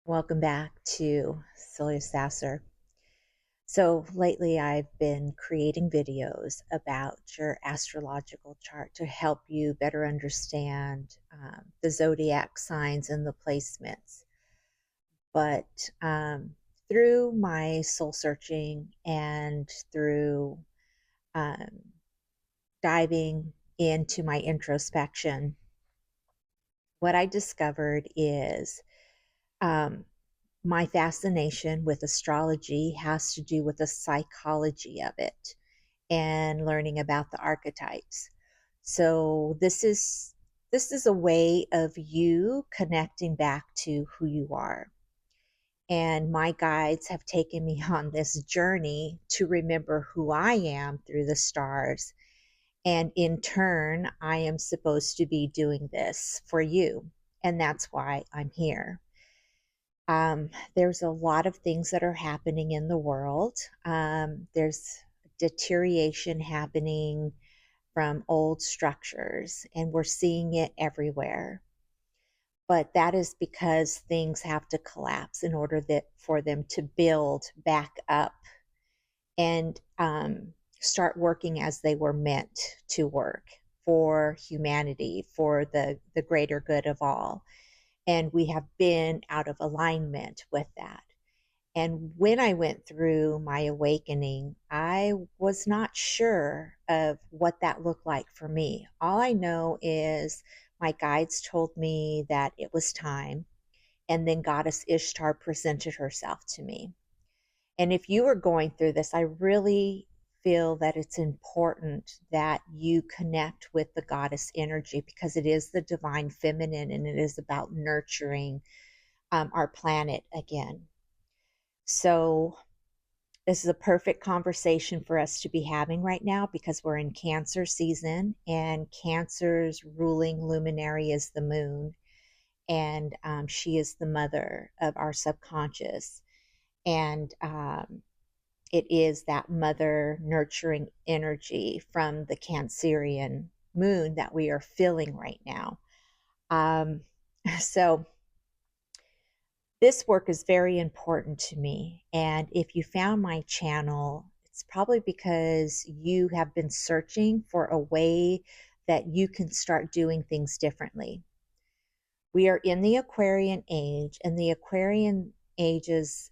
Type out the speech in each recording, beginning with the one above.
Welcome back to Celia Sasser. So lately I've been creating videos about your astrological chart to help you better understand the zodiac signs and the placements. But through my soul searching and through um, diving into my introspection, what I discovered is um, my fascination with astrology has to do with the psychology of it and learning about the archetypes. So this is a way of you connecting back to who you are. And my guides have taken me on this journey to remember who I am through the stars. And in turn, I am supposed to be doing this for you. And that's why I'm here. There's a lot of things that are happening in the world. There's deterioration happening from old structures, and we're seeing it everywhere. But that is because things have to collapse in order for them to build back up and start working as they were meant to work for humanity, for the greater good of all. And we have been out of alignment with that. And when I went through my awakening, I was not sure of what that looked like for me. All I know is my guides told me that it was time, and then Goddess Ishtar presented herself to me. And if you are going through this, I really feel that it's important that you connect with the goddess energy because it is the divine feminine and it is about nurturing our planet again. So this is a perfect conversation for us to be having right now because we're in Cancer season, and Cancer's ruling luminary is the moon, and she is the mother of our subconscious. And it is that mother nurturing energy from the Cancerian moon that we are feeling right now. Um, so this work is very important to me. And if you found my channel, it's probably because you have been searching for a way that you can start doing things differently. We are in the Aquarian age, and the Aquarian age's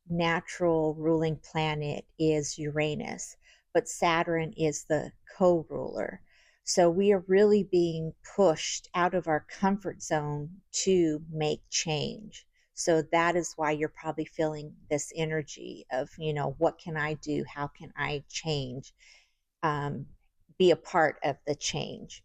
natural ruling planet is Uranus, but Saturn is the co-ruler. So we are really being pushed out of our comfort zone to make change. So that is why you're probably feeling this energy of, what can I do? How can I change? Be a part of the change.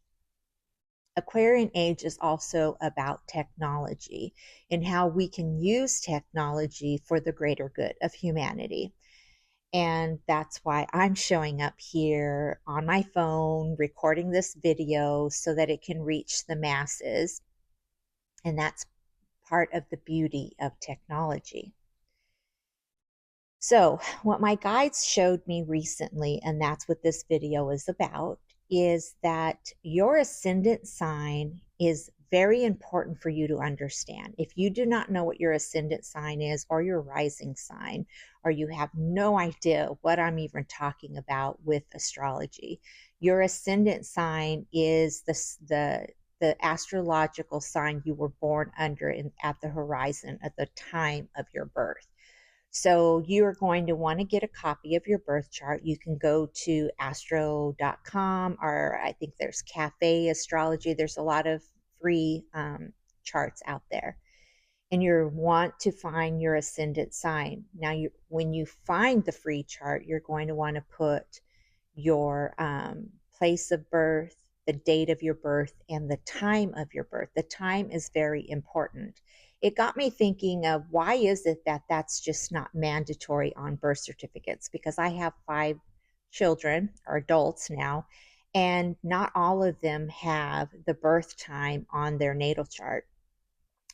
Aquarian age is also about technology and how we can use technology for the greater good of humanity. And that's why I'm showing up here on my phone, recording this video so that it can reach the masses. And that's part of the beauty of technology. So, what my guides showed me recently, and that's what this video is about, is that your ascendant sign is very important for you to understand. If you do not know what your ascendant sign is or your rising sign, or you have no idea what I'm even talking about with astrology, your ascendant sign is the astrological sign you were born under at the horizon at the time of your birth. So you are going to want to get a copy of your birth chart. You can go to astro.com, or I think there's Cafe Astrology. There's a lot of free charts out there. And you want to find your ascendant sign. Now, when you find the free chart, you're going to want to put your place of birth, the date of your birth, and the time of your birth. The time is very important. It got me thinking of why is it that that's just not mandatory on birth certificates? Because I have 5 children or adults now, and not all of them have the birth time on their natal chart,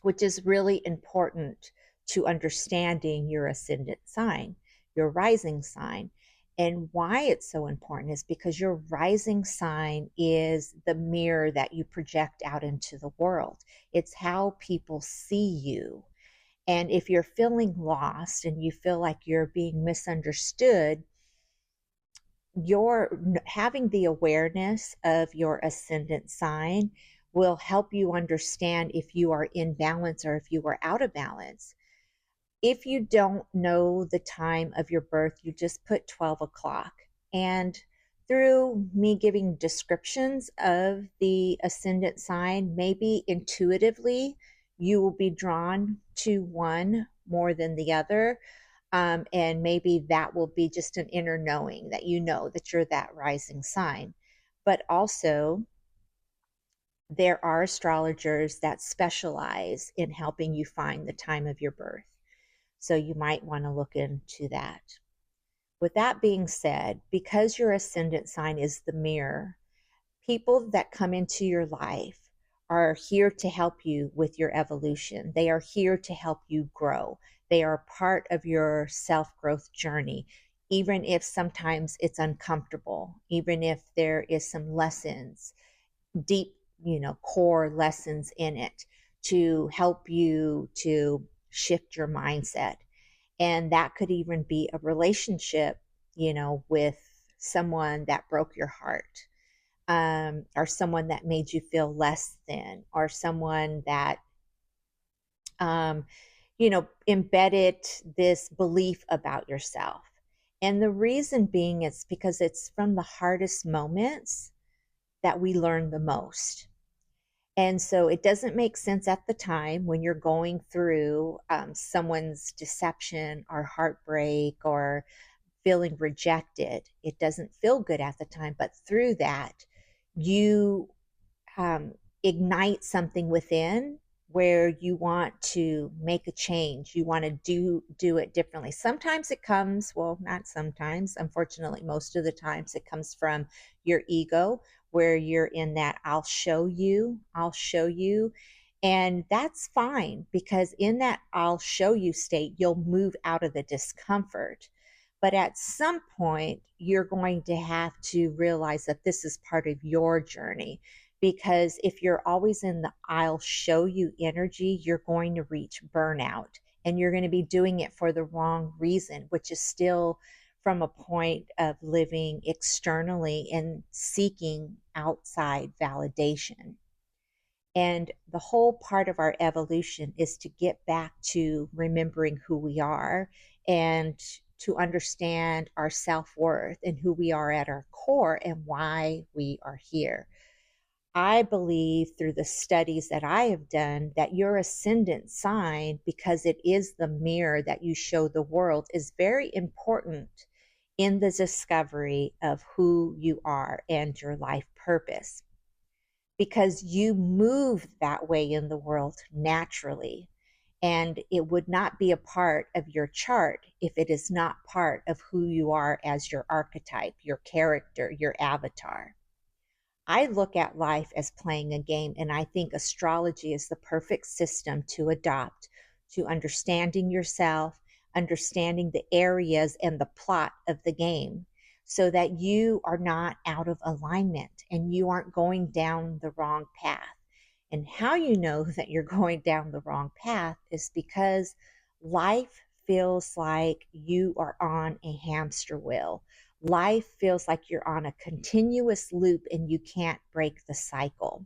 which is really important to understanding your ascendant sign, your rising sign. And why it's so important is because your rising sign is the mirror that you project out into the world. It's how people see you. And if you're feeling lost and you feel like you're being misunderstood, your having the awareness of your ascendant sign will help you understand if you are in balance or if you are out of balance. If you don't know the time of your birth, you just put 12 o'clock. And through me giving descriptions of the ascendant sign, maybe intuitively you will be drawn to one more than the other. And maybe that will be just an inner knowing that you know that you're that rising sign. But also, there are astrologers that specialize in helping you find the time of your birth. So you might want to look into that. With that being said, because your ascendant sign is the mirror, people that come into your life are here to help you with your evolution. They are here to help you grow. They are part of your self-growth journey, even if sometimes it's uncomfortable, even if there is some lessons, deep, core lessons in it to help you to shift your mindset. And that could even be a relationship, with someone that broke your heart, or someone that made you feel less than, or someone that, um, embedded this belief about yourself. And the reason being is because it's from the hardest moments that we learn the most. And so it doesn't make sense at the time when you're going through someone's deception or heartbreak or feeling rejected. It doesn't feel good at the time, but through that, you um, ignite something within where you want to make a change. You want to do it differently. Sometimes it comes, well, not sometimes, unfortunately, most of the times it comes from your ego, where you're in that I'll show you. And that's fine, because in that I'll show you state, you'll move out of the discomfort. But at some point, you're going to have to realize that this is part of your journey, because if you're always in the I'll show you energy, you're going to reach burnout, and you're going to be doing it for the wrong reason, which is still from a point of living externally and seeking outside validation. And the whole part of our evolution is to get back to remembering who we are and to understand our self-worth and who we are at our core and why we are here. I believe through the studies that I have done that your ascendant sign, because it is the mirror that you show the world, is very important in the discovery of who you are and your life purpose, because you move that way in the world naturally. And it would not be a part of your chart if it is not part of who you are as your archetype, your character, your avatar. I look at life as playing a game, and I think astrology is the perfect system to adopt to understanding yourself, understanding the areas and the plot of the game, so that you are not out of alignment and you aren't going down the wrong path. And how you know that you're going down the wrong path is because life feels like you are on a hamster wheel. Life feels like you're on a continuous loop and you can't break the cycle.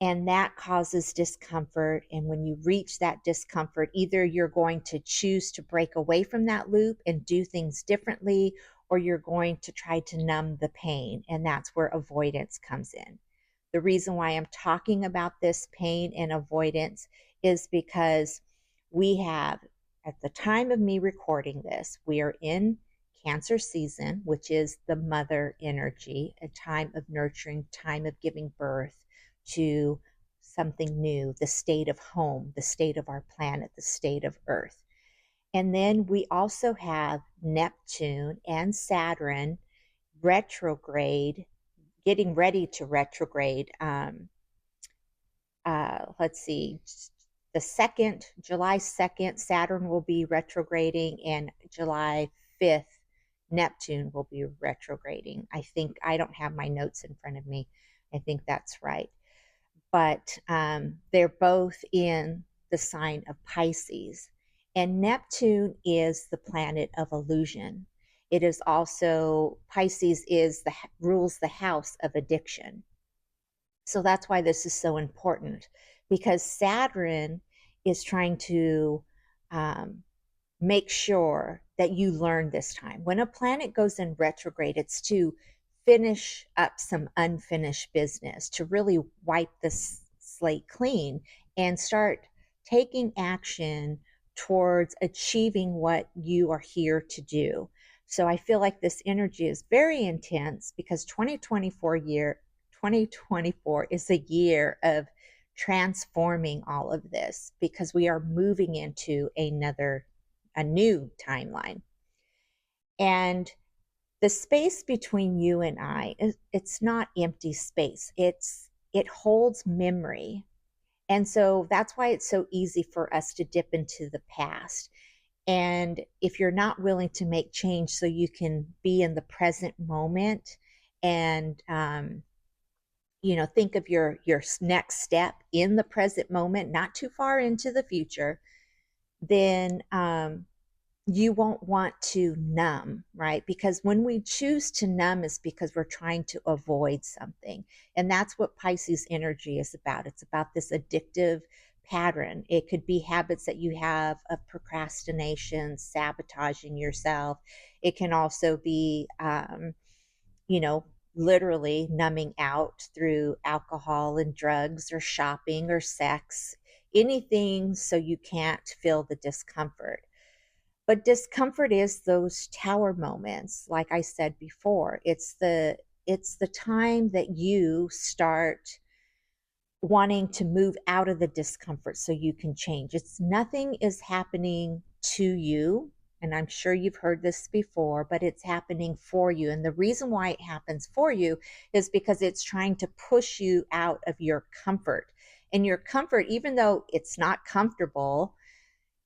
And that causes discomfort. And when you reach that discomfort, either you're going to choose to break away from that loop and do things differently, or you're going to try to numb the pain. And that's where avoidance comes in. The reason why I'm talking about this pain and avoidance is because we have, at the time of me recording this, we are in Cancer season, which is the mother energy, a time of nurturing, time of giving birth to something new, the state of home, the state of our planet, the state of Earth. And then we also have Neptune and Saturn retrograde, getting ready to retrograde. Let's see, July 2nd, Saturn will be retrograding, and July 5th, Neptune will be retrograding. I think, I don't have my notes in front of me. I think that's right. But they're both in the sign of Pisces. And Neptune is the planet of illusion. It is also, Pisces is rules the house of addiction. So that's why this is so important, because Saturn is trying to um, make sure that you learn this time. When a planet goes in retrograde, it's to finish up some unfinished business, to really wipe the slate clean and start taking action towards achieving what you are here to do. So I feel like this energy is very intense because 2024 is a year of transforming all of this, because we are moving into a new timeline. And the space between you and I, it's not empty space. It holds memory. And so that's why it's so easy for us to dip into the past. And if you're not willing to make change so you can be in the present moment and think of your next step in the present moment, not too far into the future, then you won't want to numb, right? Because when we choose to numb is because we're trying to avoid something. And that's what Pisces energy is about. It's about this addictive pattern. It could be habits that you have of procrastination, sabotaging yourself. It can also be, literally numbing out through alcohol and drugs or shopping or sex, anything so you can't feel the discomfort. But discomfort is those tower moments, like I said before. It's the time that you start wanting to move out of the discomfort so you can change. It's nothing is happening to you, and I'm sure you've heard this before, but it's happening for you. And the reason why it happens for you is because it's trying to push you out of your comfort. And your comfort, even though it's not comfortable,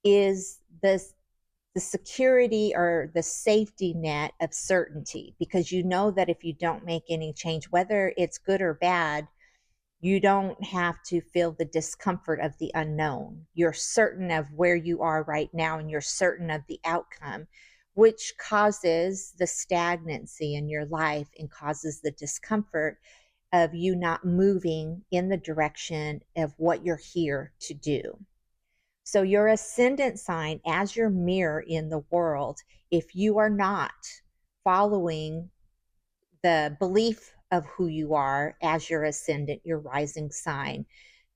is the security or the safety net of certainty, because you know that if you don't make any change, whether it's good or bad, you don't have to feel the discomfort of the unknown. You're certain of where you are right now and you're certain of the outcome, which causes the stagnancy in your life and causes the discomfort of you not moving in the direction of what you're here to do. So your ascendant sign as your mirror in the world, if you are not following the belief of who you are as your ascendant, your rising sign,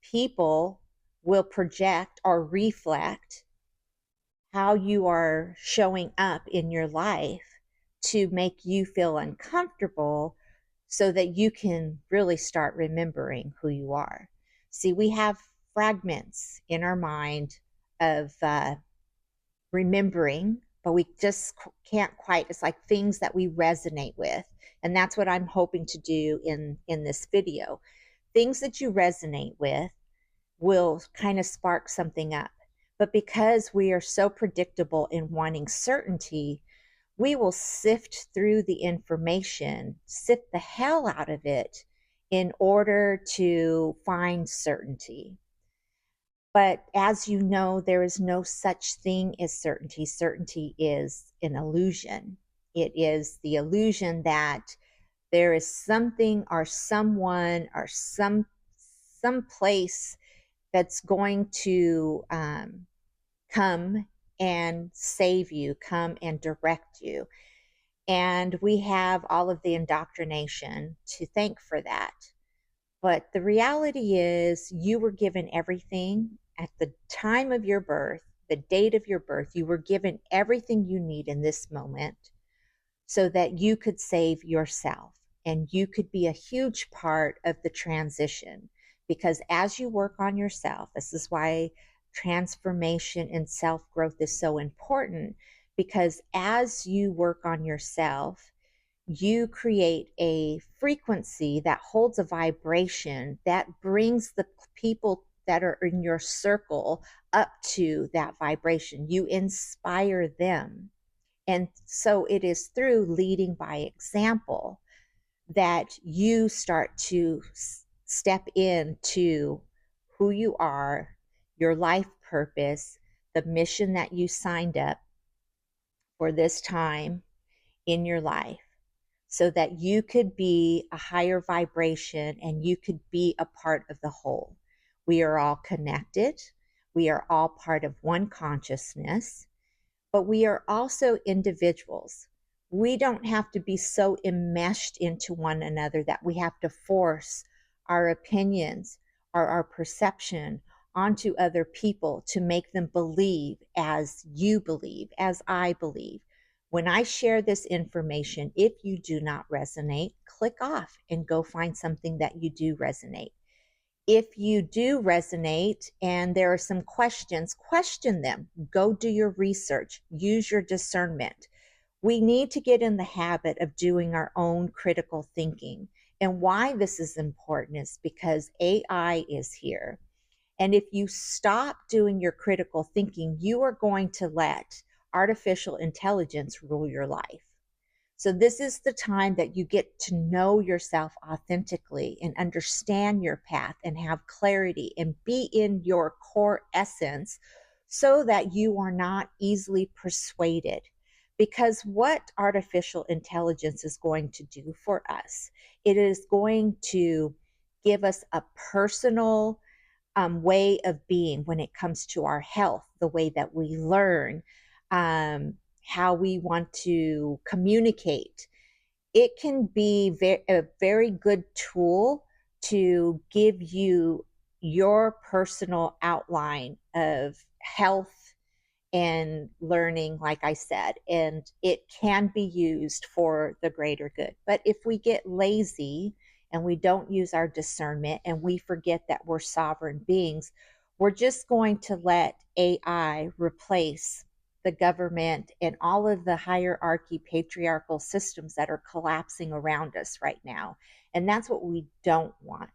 people will project or reflect how you are showing up in your life to make you feel uncomfortable so that you can really start remembering who you are. See, we have fragments in our mind of remembering, but we just can't quite, it's like things that we resonate with. And that's what I'm hoping to do in this video. Things that you resonate with will kind of spark something up. But because we are so predictable in wanting certainty, we will sift through the information, sift the hell out of it in order to find certainty. But as you know, there is no such thing as certainty. Certainty is an illusion. It is the illusion that there is something or someone or some place that's going to come and save you, come and direct you. And we have all of the indoctrination to thank for that. But the reality is, you were given everything at the time of your birth, the date of your birth. You were given everything you need in this moment so that you could save yourself and you could be a huge part of the transition. Because as you work on yourself, this is why transformation and self-growth is so important, because as you work on yourself, you create a frequency that holds a vibration that brings the people that are in your circle up to that vibration. You inspire them. And so it is through leading by example that you start to step into who you are your life purpose, the mission that you signed up for this time in your life, so that you could be a higher vibration and you could be a part of the whole. We are all connected. We are all part of one consciousness, but we are also individuals. We don't have to be so enmeshed into one another that we have to force our opinions or our perception onto other people to make them believe as you believe, as I believe. When I share this information, if you do not resonate, click off and go find something that you do resonate. If you do resonate and there are some questions, question them. Go do your research, use your discernment. We need to get in the habit of doing our own critical thinking. And why this is important is because AI is here. And if you stop doing your critical thinking, you are going to let artificial intelligence rule your life. So, this is the time that you get to know yourself authentically and understand your path and have clarity and be in your core essence so that you are not easily persuaded. Because what artificial intelligence is going to do for us, it is going to give us a personal way of being when it comes to our health, the way that we learn, how we want to communicate. It can be a very good tool to give you your personal outline of health and learning, like I said, and it can be used for the greater good. But if we get lazy and we don't use our discernment and we forget that we're sovereign beings, we're just going to let AI replace the government and all of the hierarchy, patriarchal systems that are collapsing around us right now. And that's what we don't want.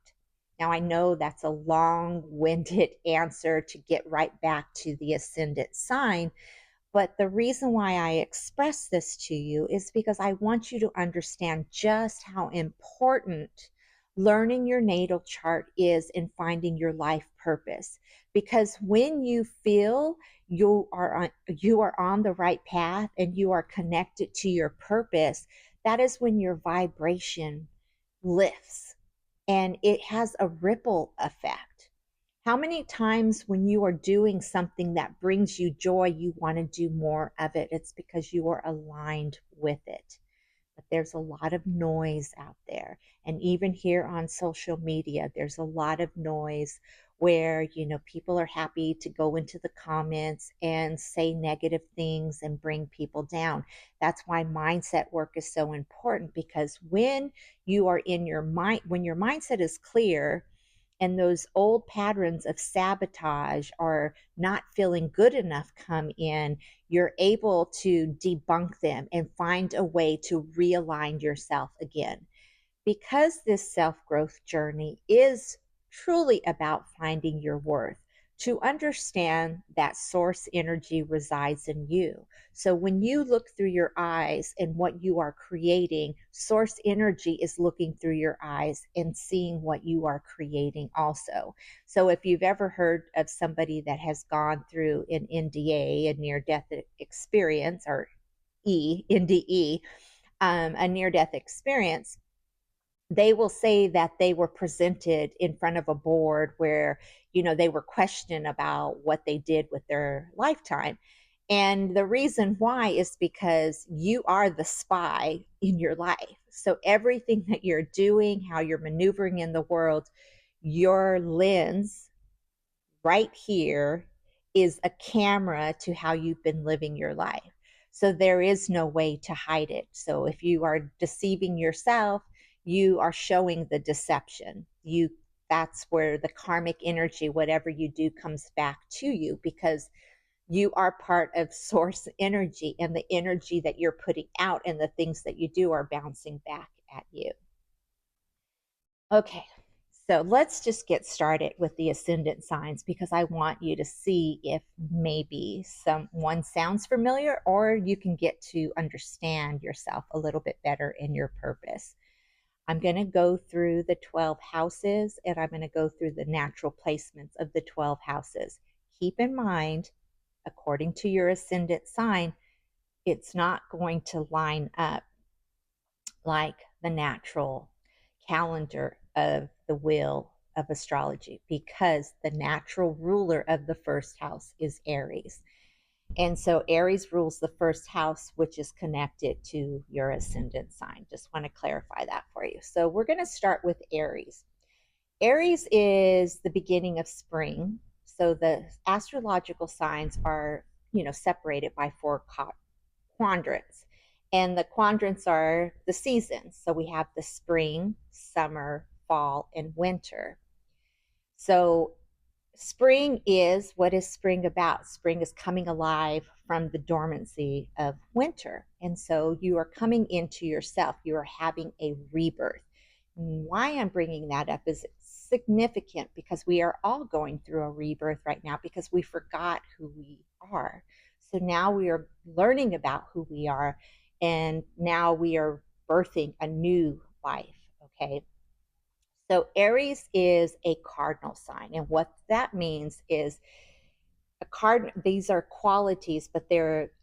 Now, I know that's a long winded answer to get right back to the ascendant sign, but the reason why I express this to you is because I want you to understand just how important learning your natal chart is in finding your life purpose. Because when you feel you are on the right path and you are connected to your purpose, that is when your vibration lifts and it has a ripple effect. How many times when you are doing something that brings you joy, you want to do more of it? It's because you are aligned with it. But there's a lot of noise out there. And even here on social media, there's a lot of noise where, people are happy to go into the comments and say negative things and bring people down. That's why mindset work is so important, because when you are in your mind, when your mindset is clear, and those old patterns of sabotage or not feeling good enough come in, you're able to debunk them and find a way to realign yourself again. Because this self growth journey is truly about finding your worth, to understand that source energy resides in you. So when you look through your eyes and what you are creating, source energy is looking through your eyes and seeing what you are creating also. So if you've ever heard of somebody that has gone through an NDA, a near death experience, or NDE, a near death experience, they will say that they were presented in front of a board where, they were questioned about what they did with their lifetime. And the reason why is because you are the spy in your life. So everything that you're doing, how you're maneuvering in the world, your lens right here is a camera to how you've been living your life. So there is no way to hide it. So if you are deceiving yourself, you are showing the deception. That's where the karmic energy, whatever you do, comes back to you, because you are part of source energy, and the energy that you're putting out and the things that you do are bouncing back at you. Okay, so let's just get started with the ascendant signs, because I want you to see if maybe someone sounds familiar, or you can get to understand yourself a little bit better in your purpose. I'm going to go through the 12 houses, and I'm going to go through the natural placements of the 12 houses. keep in mind, according to your ascendant sign, it's not going to line up like the natural calendar of the wheel of astrology, because the natural ruler of the first house is Aries. And so Aries rules the first house, which is connected to your ascendant sign. Just want to clarify that for you. So we're going to start with Aries. Aries is the beginning of spring. So the astrological signs are, separated by four quadrants. And the quadrants are the seasons. So we have the spring, summer, fall, and winter. So spring is, what is spring about? Spring is coming alive from the dormancy of winter. And so you are coming into yourself. You are having a rebirth. Why I'm bringing that up is significant because we are all going through a rebirth right now because we forgot who we are. So now we are learning about who we are, and now we are birthing a new life, okay? So Aries is a cardinal sign, and what that means is these are qualities, but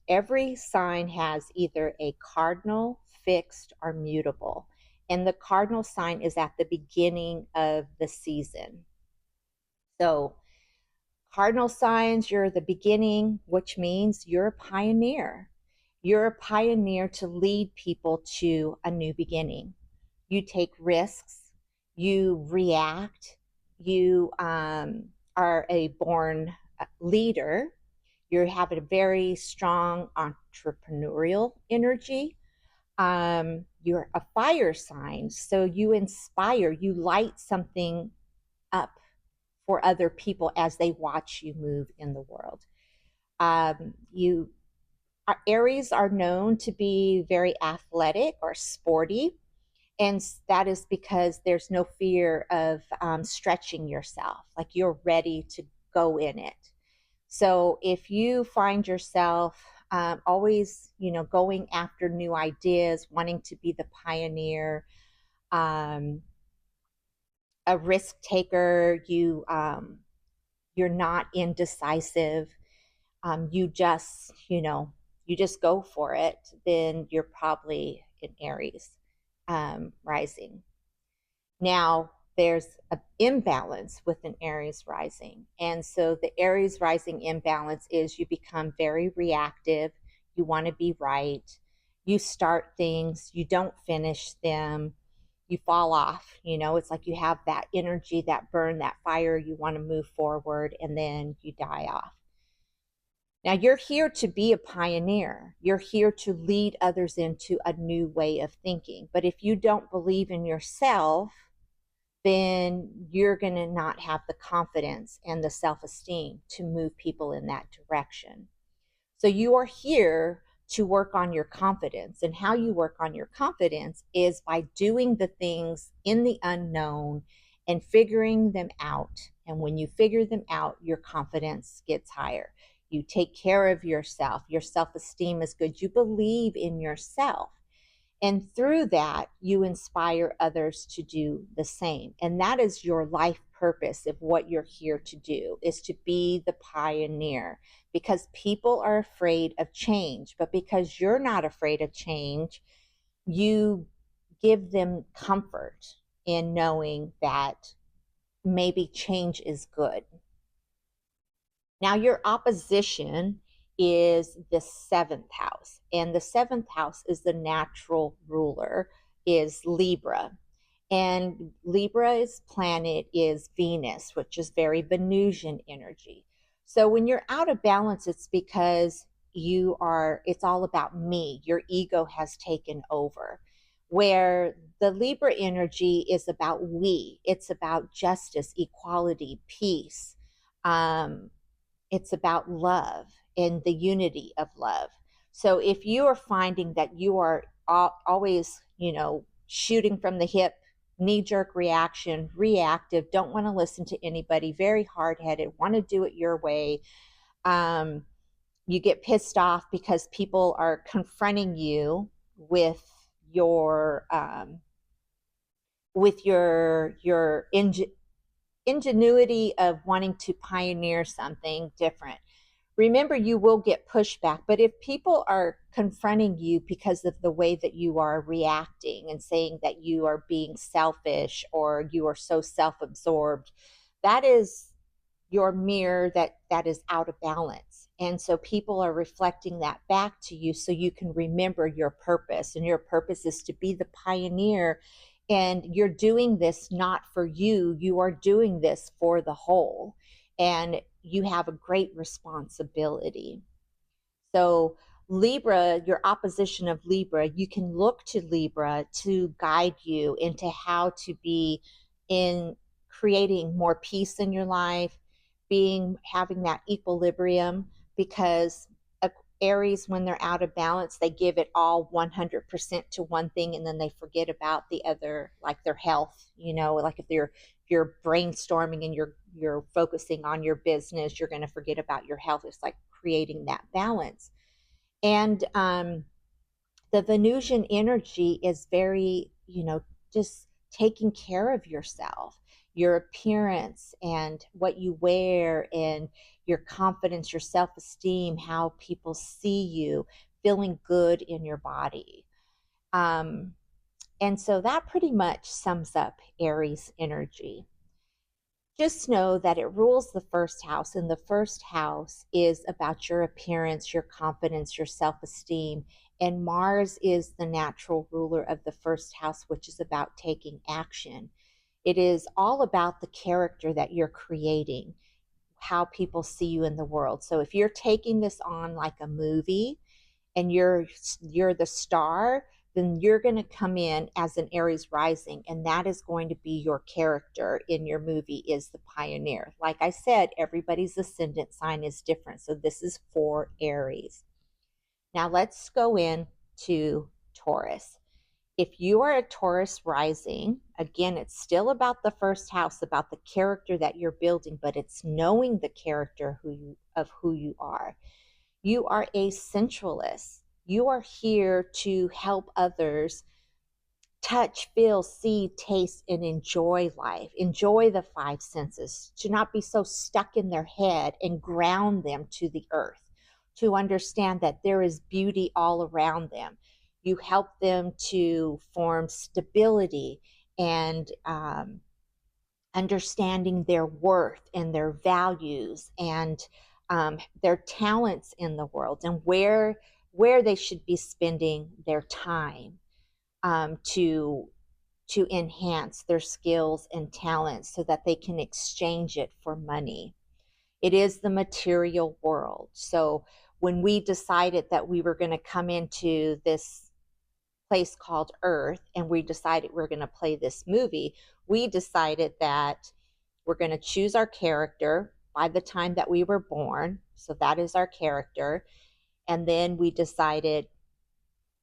every sign has either a cardinal, fixed, or mutable. And the cardinal sign is at the beginning of the season. So cardinal signs, you're the beginning, which means you're a pioneer. You're a pioneer to lead people to a new beginning. You take risks, you react, you are a born leader. You have a very strong entrepreneurial energy. You're a fire sign, so you inspire, you light something up for other people as they watch you move in the world. Aries are known to be very athletic or sporty, and that is because there's no fear of stretching yourself. Like you're ready to go in it. So if you find yourself always, going after new ideas, wanting to be the pioneer, a risk taker, you're not indecisive, you just go for it, then you're probably an Aries rising. Now, there's an imbalance with an Aries rising. And so the Aries rising imbalance is you become very reactive. You want to be right. You start things, you don't finish them. You fall off. It's like you have that energy, that burn, that fire. You want to move forward, and then you die off. Now, you're here to be a pioneer. You're here to lead others into a new way of thinking. But if you don't believe in yourself, then you're going to not have the confidence and the self-esteem to move people in that direction. So you are here to work on your confidence. And how you work on your confidence is by doing the things in the unknown and figuring them out. And when you figure them out, your confidence gets higher. You take care of yourself. Your self-esteem is good. You believe in yourself. And through that, you inspire others to do the same. And that is your life purpose of what you're here to do, is to be the pioneer. Because people are afraid of change, but because you're not afraid of change, you give them comfort in knowing that maybe change is good. Now, your opposition is the seventh house, and the seventh house is the natural ruler, is Libra. And Libra's planet is Venus, which is very Venusian energy. So when you're out of balance, it's because it's all about me. Your ego has taken over. Where the Libra energy is about we, it's about justice, equality, peace. It's about love and the unity of love. So if you are finding that you are always, shooting from the hip, knee-jerk reaction, reactive, don't want to listen to anybody, very hard-headed, want to do it your way, you get pissed off because people are confronting you with your ingenuity of wanting to pioneer something different. Remember, you will get pushback, but if people are confronting you because of the way that you are reacting and saying that you are being selfish or you are so self-absorbed, that is your mirror that is out of balance. And so people are reflecting that back to you so you can remember your purpose. And your purpose is to be the pioneer. And you're doing this not for you, you are doing this for the whole. And you have a great responsibility. So, Libra, your opposition of Libra, you can look to Libra to guide you into how to be in creating more peace in your life, having that equilibrium, because Aries, when they're out of balance, they give it all 100% to one thing and then they forget about the other, like their health. Like if you're brainstorming and you're focusing on your business, you're going to forget about your health. It's like creating that balance. And the Venusian energy is very, just taking care of yourself, your appearance and what you wear and your confidence, your self-esteem, how people see you, feeling good in your body. And so that pretty much sums up Aries energy. Just know that it rules the first house, and the first house is about your appearance, your confidence, your self-esteem. And Mars is the natural ruler of the first house, which is about taking action. It is all about the character that you're creating, how people see you in the world. So if you're taking this on like a movie and you're the star, then you're going to come in as an Aries rising, and that is going to be your character in your movie, is the pioneer. Like I said, everybody's ascendant sign is different, so this is for Aries. Now let's go into Taurus. If you are a Taurus rising, again, it's still about the first house, about the character that you're building, but it's knowing the character of who you are. You are a sensualist. You are here to help others touch, feel, see, taste, and enjoy life. Enjoy the five senses, to not be so stuck in their head, and ground them to the earth, to understand that there is beauty all around them. You help them to form stability and understanding their worth and their values and their talents in the world, and where they should be spending their time to enhance their skills and talents so that they can exchange it for money. It is the material world. So when we decided that we were going to come into this place called Earth and we decided we're going to play this movie, we decided that we're going to choose our character by the time that we were born. So that is our character. And then we decided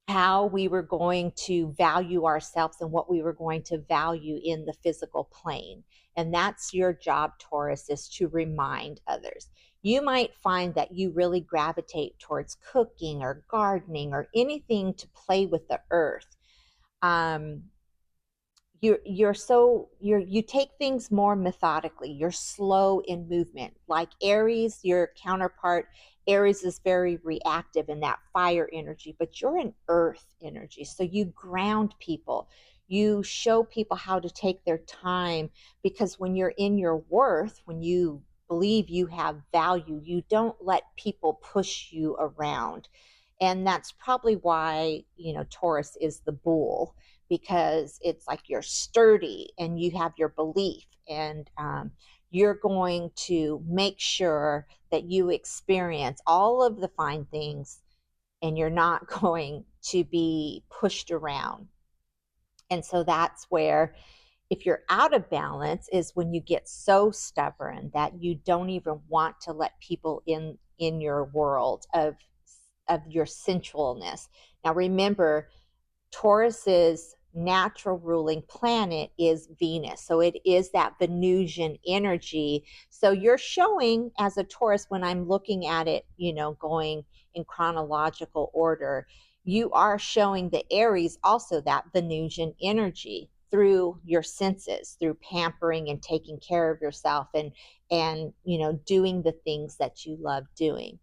how we were going to value ourselves and what we were going to value in the physical plane. And that's your job, Taurus, is to remind others. You might find that you really gravitate towards cooking or gardening or anything to play with the earth. You take things more methodically. You're slow in movement. Like Aries, your counterpart, Aries is very reactive in that fire energy, but you're an earth energy. So you ground people. You show people how to take their time, because when you're in your worth, when you believe you have value, you don't let people push you around. And that's probably why, Taurus is the bull, because it's like you're sturdy and you have your belief, and you're going to make sure that you experience all of the fine things, and you're not going to be pushed around. And so that's where, if you're out of balance, is when you get so stubborn that you don't even want to let people in your world of your sensualness. Now remember, Taurus's natural ruling planet is Venus. So it is that Venusian energy. So you're showing, as a Taurus, when I'm looking at it, going in chronological order, you are showing the Aries also that Venusian energy through your senses, through pampering and taking care of yourself, and doing the things that you love doing.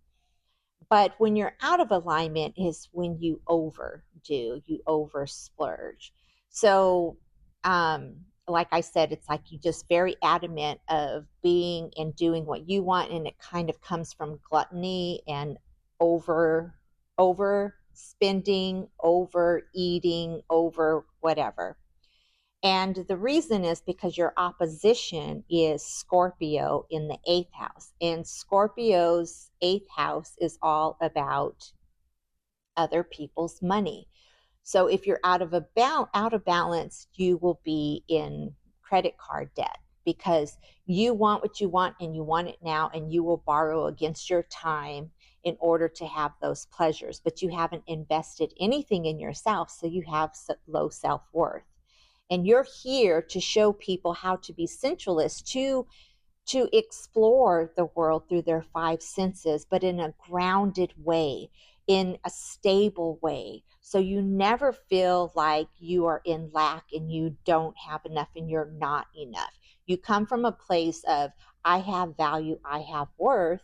But when you're out of alignment is when you overdo, you over splurge. So, like I said, it's like you just very adamant of being and doing what you want, and it kind of comes from gluttony and over overspending, overeating, over whatever. And the reason is because your opposition is Scorpio in the eighth house. And Scorpio's eighth house is all about other people's money. So if you're out of balance, you will be in credit card debt because you want what you want and you want it now, and you will borrow against your time in order to have those pleasures, but you haven't invested anything in yourself, so you have low self-worth. And you're here to show people how to be sensualist, to explore the world through their five senses, but in a grounded way, in a stable way. So you never feel like you are in lack and you don't have enough and you're not enough. You come from a place of, I have value, I have worth,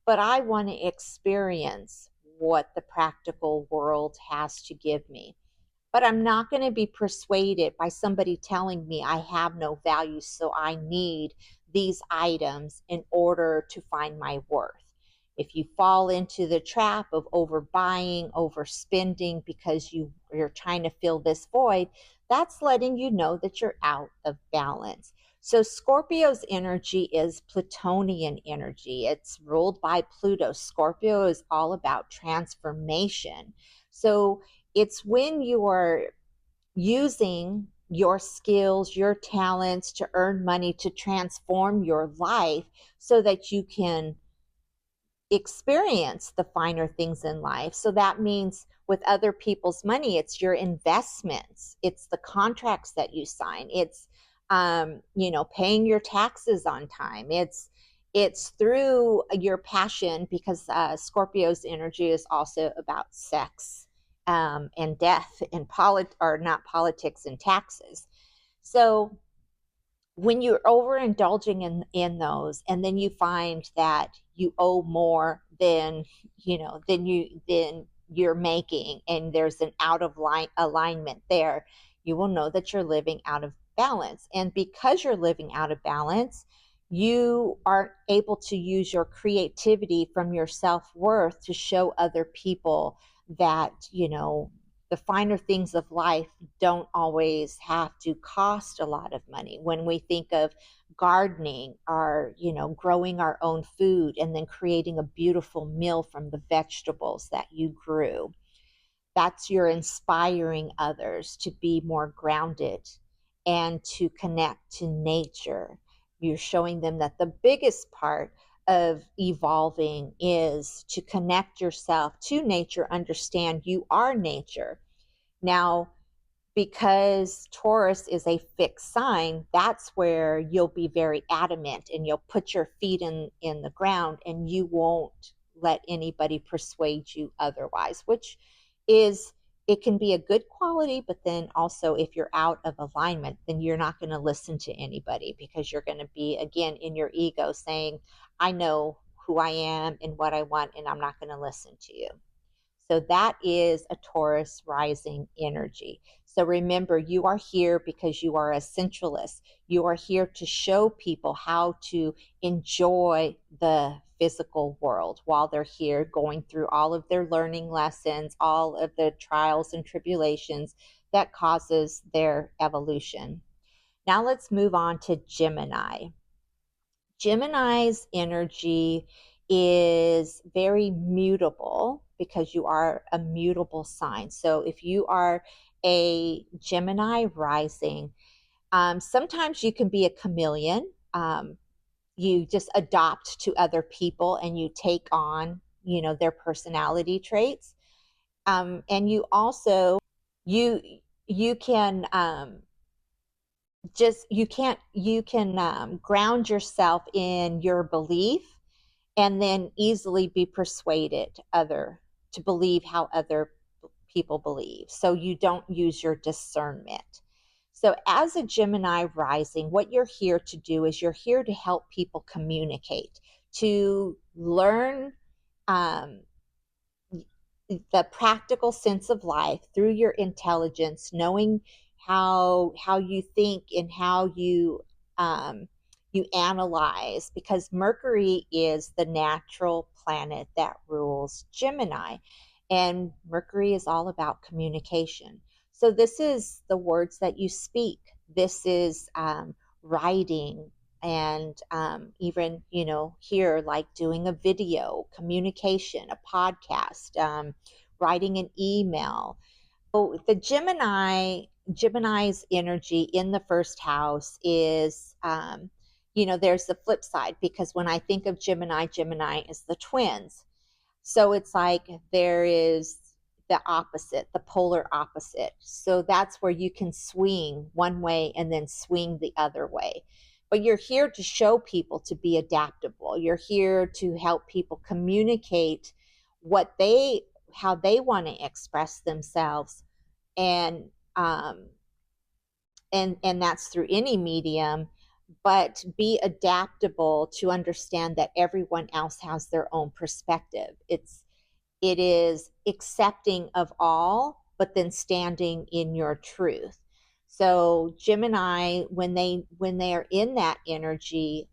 but I want to experience what the practical world has to give me. But I'm not going to be persuaded by somebody telling me I have no value, so I need these items in order to find my worth. If you fall into the trap of overbuying, overspending because you're trying to fill this void, that's letting you know that you're out of balance. So Scorpio's energy is Plutonian energy. It's ruled by Pluto. Scorpio is all about transformation. So it's when you are using your skills, your talents to earn money, to transform your life so that you can experience the finer things in life. So that means with other people's money, it's your investments, it's the contracts that you sign, it's paying your taxes on time, it's through your passion, because Scorpio's energy is also about sex, and death, and not politics and taxes. So when you're overindulging in those, and then you find that you owe more than you're making, and there's an out of line alignment there, you will know that you're living out of balance. And because you're living out of balance, you aren't able to use your creativity from your self-worth to show other people that the finer things of life don't always have to cost a lot of money. When we think of gardening, or growing our own food and then creating a beautiful meal from the vegetables that you grew, that's you're inspiring others to be more grounded and to connect to nature. You're showing them that the biggest part of evolving is to connect yourself to nature, understand you are nature. Now, because Taurus is a fixed sign, that's where you'll be very adamant and you'll put your feet in the ground, and you won't let anybody persuade you otherwise, which is, it can be a good quality, but then also if you're out of alignment, then you're not going to listen to anybody, because you're going to be, again, in your ego saying, I know who I am and what I want, and I'm not going to listen to you. So that is a Taurus rising energy. So remember, you are here because you are a sensualist. You are here to show people how to enjoy the physical world while they're here going through all of their learning lessons, all of the trials and tribulations that causes their evolution. Now let's move on to Gemini. Gemini's energy is very mutable because you are a mutable sign. So if you are a Gemini rising, sometimes you can be a chameleon. You just adopt to other people and you take on, their personality traits. And you also, you can ground yourself in your belief, and then easily be persuaded to believe how other people believe. So you don't use your discernment. So, as a Gemini rising, what you're here to do is you're here to help people communicate, to learn um, the practical sense of life through your intelligence, knowing how you think and how you analyze, because Mercury is the natural planet that rules Gemini, and Mercury is all about communication. So this is the words that you speak. This is writing, and even here, like doing a video communication, a podcast, writing an email. So the Gemini's energy in the first house is, there's the flip side, because when I think of Gemini, Gemini is the twins. So it's like there is the opposite, the polar opposite. So that's where you can swing one way and then swing the other way. But you're here to show people to be adaptable. You're here to help people communicate how they want to express themselves, and um, and that's through any medium, but be adaptable to understand that everyone else has their own perspective. It is accepting of all, but then standing in your truth. So Gemini, when they are in that energy,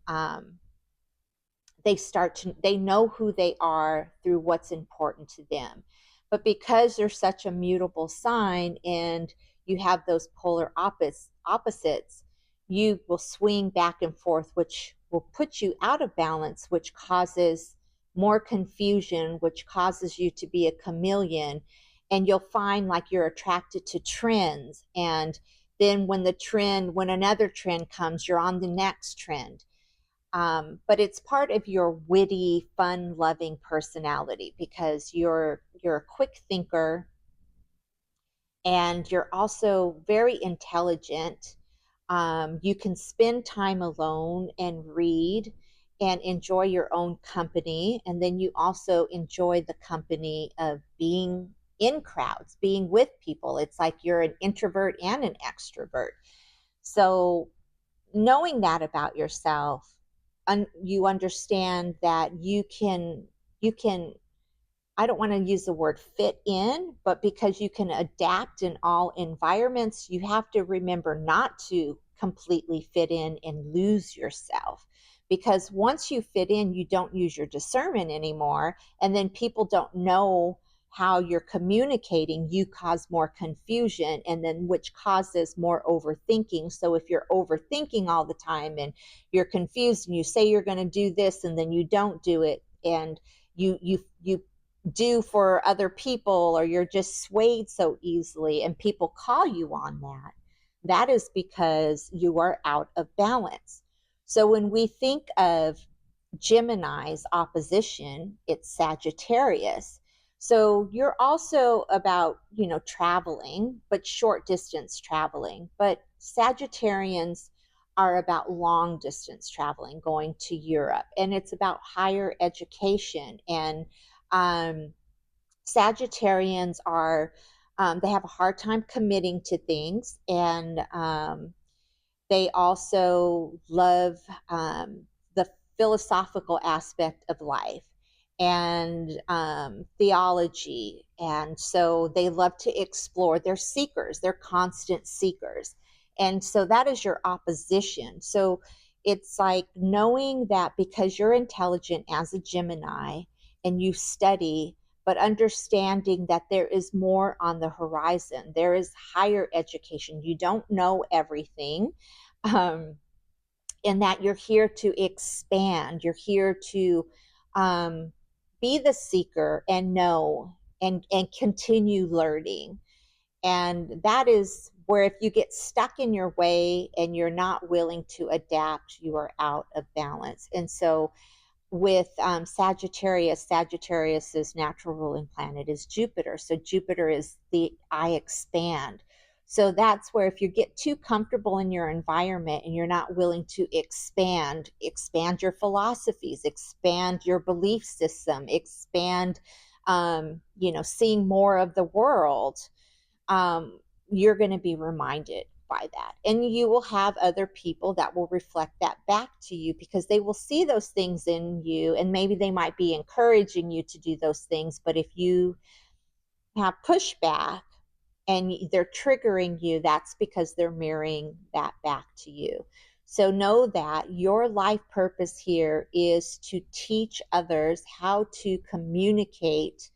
they know who they are through what's important to them. But because they're such a mutable sign and you have those polar opposites, you will swing back and forth, which will put you out of balance, which causes more confusion, which causes you to be a chameleon. And you'll find like you're attracted to trends, and then when another trend comes, you're on the next trend. But it's part of your witty, fun-loving personality, because you're a quick thinker, and you're also very intelligent. You can spend time alone and read and enjoy your own company, and then you also enjoy the company of being in crowds, being with people. It's like you're an introvert and an extrovert. So knowing that about yourself, you understand that you can I don't want to use the word fit in, but because you can adapt in all environments, you have to remember not to completely fit in and lose yourself. Because once you fit in, you don't use your discernment anymore, and then people don't know how you're communicating. You cause more confusion, and then which causes more overthinking. So if you're overthinking all the time and you're confused and you say you're going to do this and then you don't do it, and you do for other people, or you're just swayed so easily and people call you on that, that is because you are out of balance. So when we think of Gemini's opposition, it's Sagittarius. So you're also about, traveling, but short distance traveling. But Sagittarians are about long distance traveling, going to Europe, and it's about higher education. And um, Sagittarians they have a hard time committing to things, and they also love the philosophical aspect of life and theology. And so they love to explore. They're seekers, they're constant seekers. And so that is your opposition. So it's like knowing that because you're intelligent as a Gemini and you study, but understanding that there is more on the horizon. There is higher education. You don't know everything. Um, and that you're here to expand. You're here to be the seeker and know and continue learning. And that is where, if you get stuck in your way and you're not willing to adapt, you are out of balance. And so with Sagittarius's natural ruling planet is Jupiter. So Jupiter is the I expand. So that's where, if you get too comfortable in your environment and you're not willing to expand your philosophies, expand your belief system, expand, seeing more of the world, you're going to be reminded by that. And you will have other people that will reflect that back to you, because they will see those things in you, and maybe they might be encouraging you to do those things. But if you have pushback and they're triggering you, that's because they're mirroring that back to you. So know that your life purpose here is to teach others how to communicate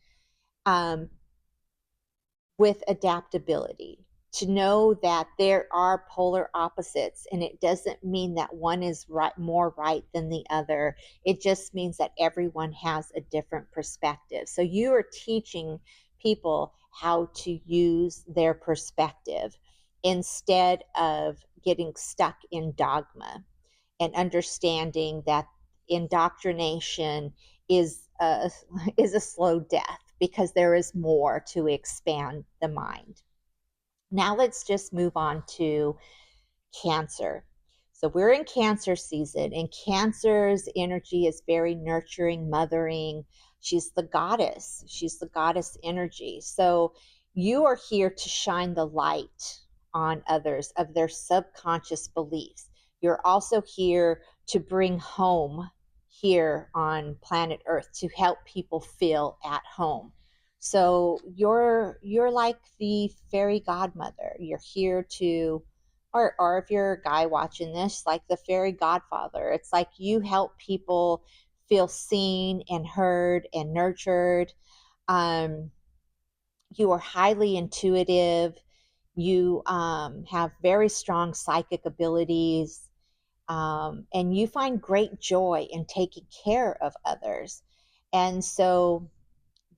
with adaptability, to know that there are polar opposites, and it doesn't mean that one is right, more right than the other. It just means that everyone has a different perspective. So you are teaching people how to use their perspective instead of getting stuck in dogma, and understanding that indoctrination is a, is a slow death, because there is more to expand the mind. Now let's just move on to Cancer. So we're in Cancer season, and Cancer's energy is very nurturing, mothering. She's the goddess. She's the goddess energy. So you are here to shine the light on others of their subconscious beliefs. You're also here to bring home here on planet Earth, to help people feel at home. So you're like the fairy godmother. You're here to, or if you're a guy watching this, like the fairy godfather. It's like you help people feel seen and heard and nurtured. You are highly intuitive. You have very strong psychic abilities, and you find great joy in taking care of others. And so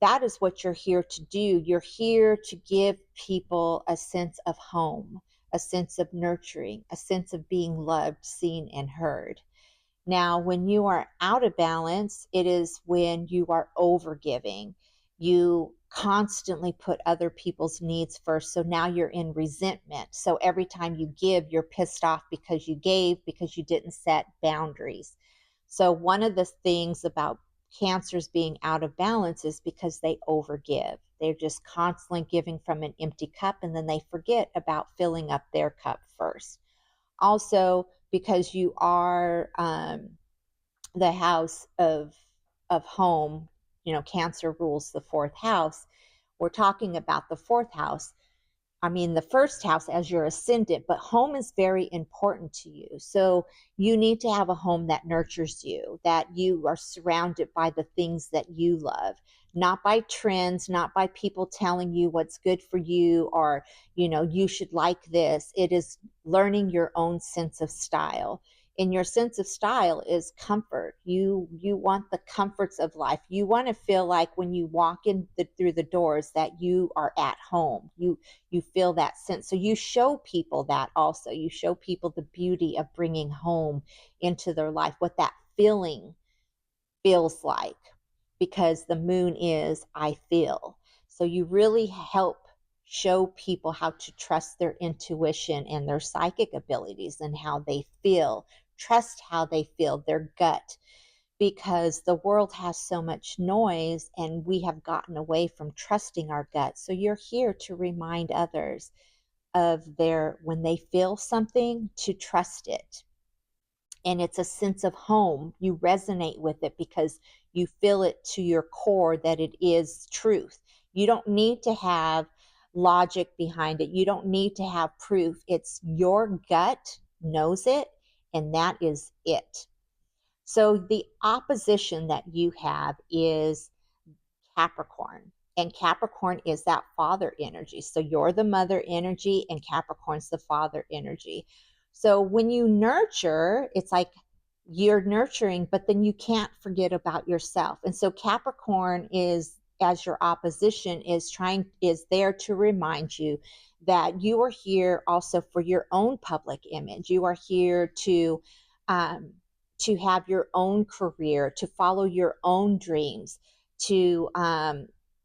that is what you're here to do. You're here to give people a sense of home, a sense of nurturing, a sense of being loved, seen, and heard. Now, when you are out of balance, it is when you are overgiving. You constantly put other people's needs first. So now you're in resentment. So every time you give, you're pissed off because you gave, because you didn't set boundaries. So one of the things about Cancers being out of balance is because they overgive. They're just constantly giving from an empty cup, and then they forget about filling up their cup first. Also, because you are the house of home, Cancer rules the fourth house. We're talking about the fourth house. I mean, the first house as your ascendant, but home is very important to you. So you need to have a home that nurtures you, that you are surrounded by the things that you love, not by trends, not by people telling you what's good for you, or, you should like this. It is learning your own sense of style. And your sense of style is comfort. You want the comforts of life. You want to feel like when you walk through the doors that you are at home. You feel that sense. So you show people that also. You show people the beauty of bringing home into their life, what that feeling feels like, because the moon is I feel. So you really help show people how to trust their intuition and their psychic abilities and how they feel. Trust how they feel, their gut, because the world has so much noise and we have gotten away from trusting our gut. So you're here to remind others of when they feel something, to trust it. And it's a sense of home. You resonate with it because you feel it to your core that it is truth. You don't need to have logic behind it. You don't need to have proof. It's your gut knows it, and that is it. So the opposition that you have is Capricorn. And Capricorn is that father energy. So you're the mother energy, and Capricorn's the father energy. So when you nurture, it's like you're nurturing, but then you can't forget about yourself. And so Capricorn is, as your opposition, is there to remind you that you are here also for your own public image. You are here to have your own career, to follow your own dreams, to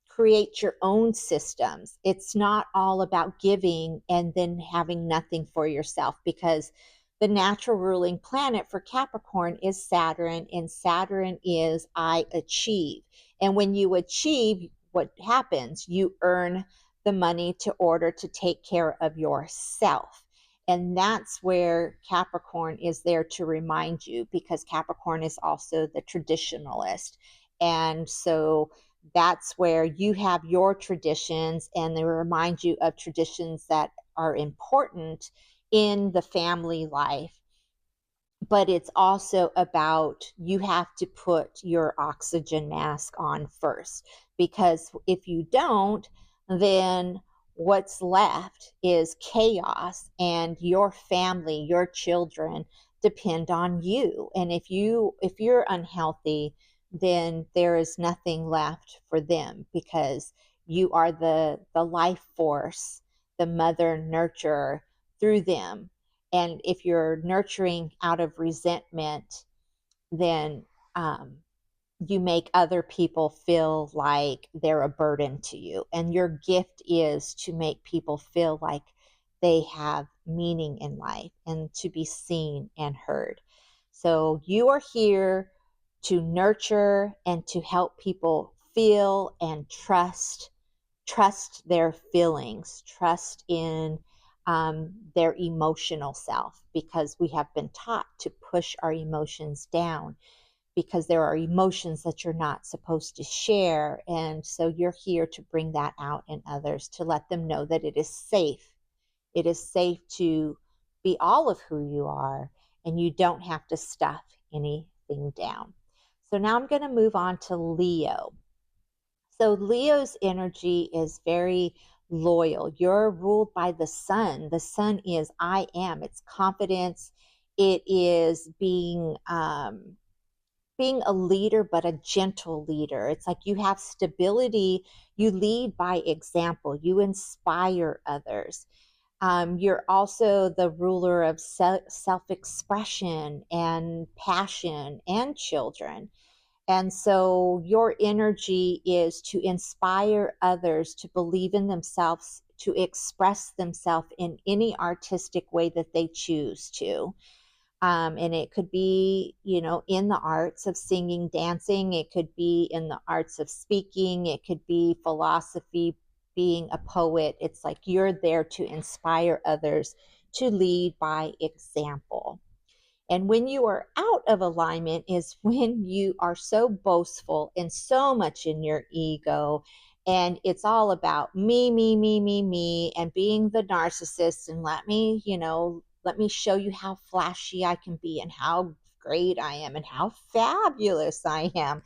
create your own systems. It's not all about giving and then having nothing for yourself, because the natural ruling planet for Capricorn is Saturn, and Saturn is I achieve. And when you achieve, what happens? You earn the money to order to take care of yourself. And that's where Capricorn is there to remind you, because Capricorn is also the traditionalist. And so that's where you have your traditions, and they remind you of traditions that are important in the family life. But it's also about, you have to put your oxygen mask on first, because if you don't, then what's left is chaos, and your family, your children depend on you. And if you're unhealthy, then there is nothing left for them, because you are the life force, the mother nurturer through them. And if you're nurturing out of resentment, then you make other people feel like they're a burden to you. And your gift is to make people feel like they have meaning in life and to be seen and heard. So you are here to nurture and to help people feel and trust their feelings, trust in their emotional self, because we have been taught to push our emotions down, because there are emotions that you're not supposed to share. And so you're here to bring that out in others, to let them know that it is safe. It is safe to be all of who you are, and you don't have to stuff anything down. So now I'm going to move on to Leo. So Leo's energy is very loyal. You're ruled by the sun. The sun is I am. It's confidence. It is being a leader, but a gentle leader. It's like you have stability. You lead by example. You inspire others. You're also the ruler of self-expression and passion and children. And so your energy is to inspire others to believe in themselves, to express themselves in any artistic way that they choose to. And it could be, in the arts of singing, dancing. It could be in the arts of speaking. It could be philosophy, being a poet. It's like you're there to inspire others to lead by example. And when you are out of alignment is when you are so boastful and so much in your ego. And it's all about me, me, me, me, me, and being the narcissist. And let me show you how flashy I can be and how great I am and how fabulous I am,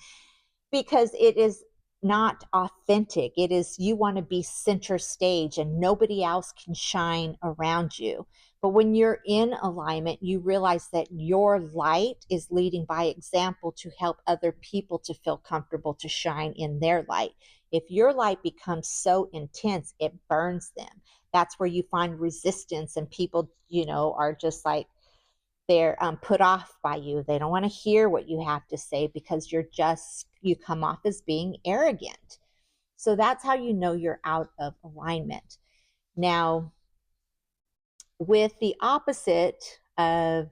because it is not authentic. It is, you want to be center stage and nobody else can shine around you. But when you're in alignment, you realize that your light is leading by example to help other people to feel comfortable to shine in their light. If your light becomes so intense, it burns them. That's where you find resistance, and people, are just like, they're put off by you. They don't want to hear what you have to say, because you come off as being arrogant. So that's how you know you're out of alignment. Now, with the opposite of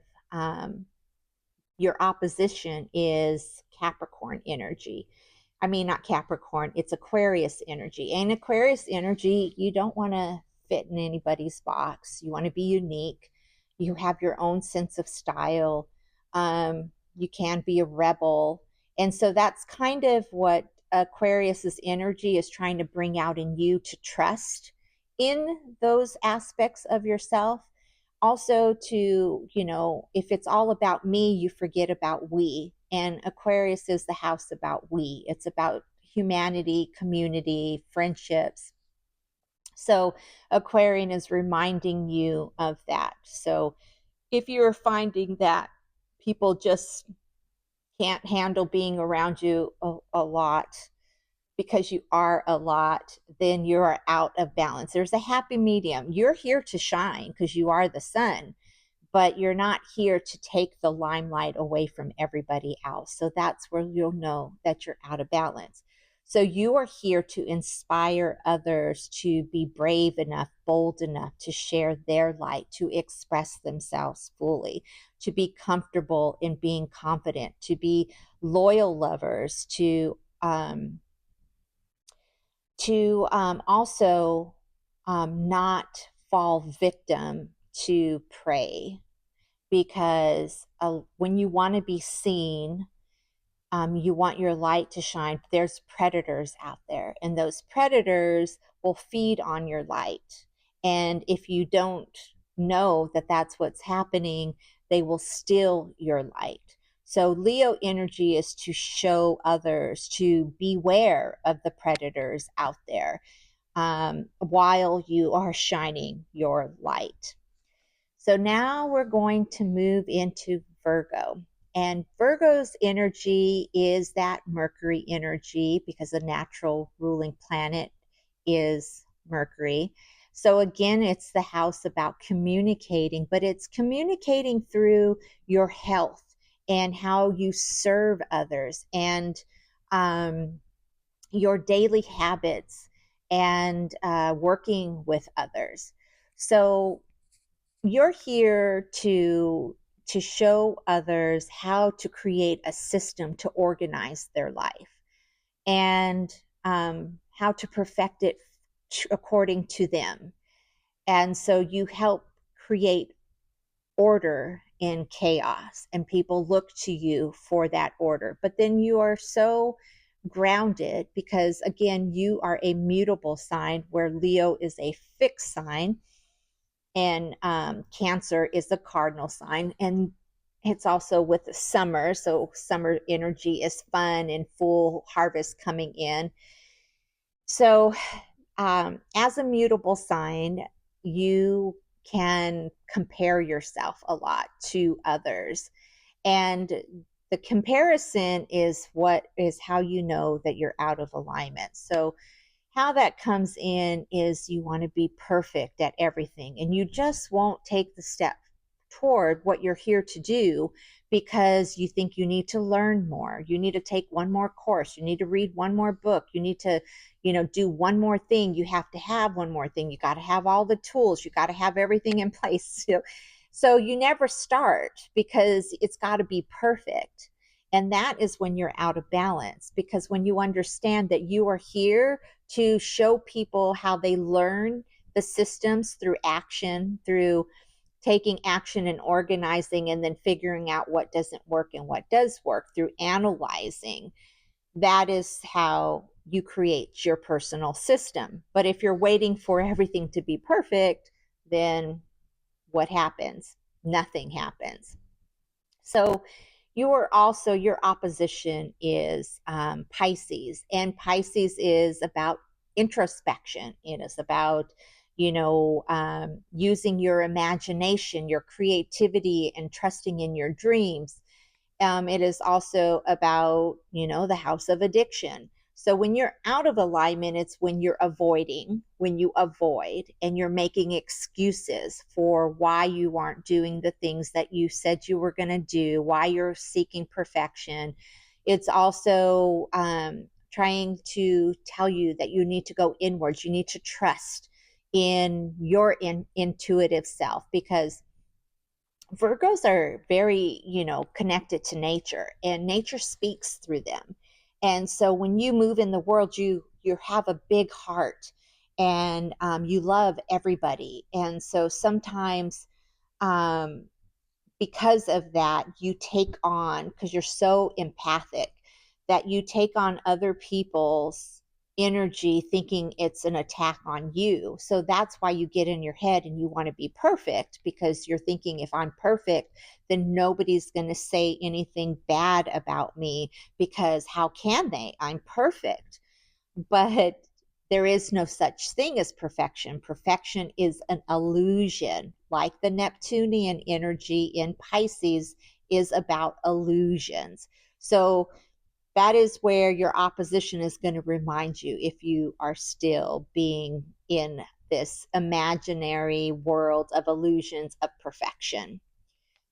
your opposition is Capricorn energy. I mean, not Capricorn, it's Aquarius energy. And Aquarius energy, you don't want to fit in anybody's box. You want to be unique. You have your own sense of style. You can be a rebel. And so that's kind of what Aquarius's energy is trying to bring out in you, to trust in those aspects of yourself. Also to, if it's all about me, you forget about we. And Aquarius is the house about we. It's about humanity, community, friendships. So Aquarian is reminding you of that. So if you're finding that people just can't handle being around you a lot, because you are a lot, then you are out of balance. There's a happy medium. You're here to shine because you are the sun, but you're not here to take the limelight away from everybody else. So that's where you'll know that you're out of balance. So you are here to inspire others to be brave enough, bold enough to share their light, to express themselves fully, to be comfortable in being confident, to be loyal lovers, to also not fall victim to pray, because when you want to be seen, you want your light to shine. There's predators out there, and those predators will feed on your light. And if you don't know that that's what's happening, they will steal your light. So Leo energy is to show others to beware of the predators out there, while you are shining your light. So now we're going to move into Virgo. And Virgo's energy is that Mercury energy, because the natural ruling planet is Mercury. So again, it's the house about communicating, but it's communicating through your health and how you serve others, and your daily habits, and working with others. So you're here to show others how to create a system to organize their life, and how to perfect it according to them. And so you help create order in chaos, and people look to you for that order. But then you are so grounded, because again, you are a mutable sign, where Leo is a fixed sign, and Cancer is the cardinal sign. And it's also with the summer, so summer energy is fun and full harvest coming in. So as a mutable sign, you can compare yourself a lot to others, and the comparison is how you know that you're out of alignment. So how that comes in is you want to be perfect at everything, and you just won't take the step toward what you're here to do, because you think you need to learn more. You need to take one more course. You need to read one more book. You need to, do one more thing. You have to have one more thing. You got to have all the tools. You got to have everything in place. So you never start, because it's got to be perfect. And that is when you're out of balance, because when you understand that you are here to show people how they learn the systems through action, through taking action and organizing, and then figuring out what doesn't work and what does work through analyzing. That is how you create your personal system. But if you're waiting for everything to be perfect, then what happens? Nothing happens. So your opposition is Pisces, and Pisces is about introspection. It is about using your imagination, your creativity, and trusting in your dreams. It is also about the house of addiction. So when you're out of alignment, it's when you avoid, and you're making excuses for why you aren't doing the things that you said you were going to do, why you're seeking perfection. It's also trying to tell you that you need to go inwards. You need to trust in your intuitive self, because Virgos are very, connected to nature, and nature speaks through them. And so when you move in the world, you have a big heart, and you love everybody. And so sometimes, um, because of that, you take on, because you're so empathic, that you take on other people's energy thinking it's an attack on you. So that's why you get in your head and you want to be perfect, because you're thinking, if I'm perfect, then nobody's going to say anything bad about me, because how can they? I'm perfect. But there is no such thing as perfection. Perfection is an illusion, like the Neptunian energy in Pisces is about illusions. So that is where your opposition is going to remind you, if you are still being in this imaginary world of illusions of perfection.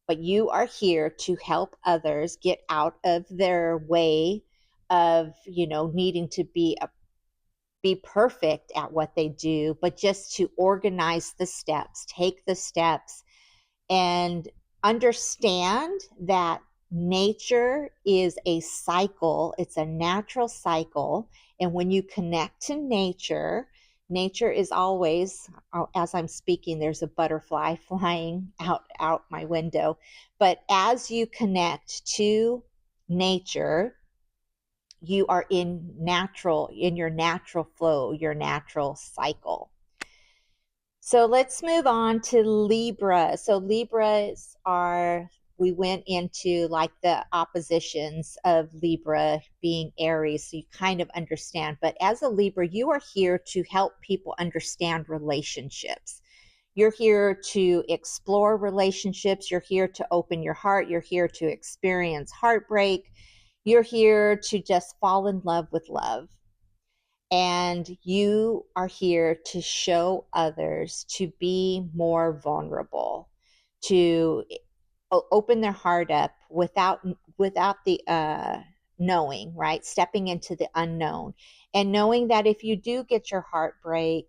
But you are here to help others get out of their way of, needing to be perfect at what they do, but just to organize the steps, take the steps, and understand that nature is a cycle. It's a natural cycle. And when you connect to nature, Nature is always, as I'm speaking, there's a butterfly flying out my window. But as you connect to nature, you are in your natural flow, your natural cycle. So let's move on to Libra. So Libras are, we went into like the oppositions of Libra being Aries, so you kind of understand. But as a Libra, you are here to help people understand relationships. You're here to explore relationships. You're here to open your heart. You're here to experience heartbreak. You're here to just fall in love with love. And you are here to show others to be more vulnerable, to open their heart up without the knowing, right? Stepping into the unknown and knowing that if you do get your heart break,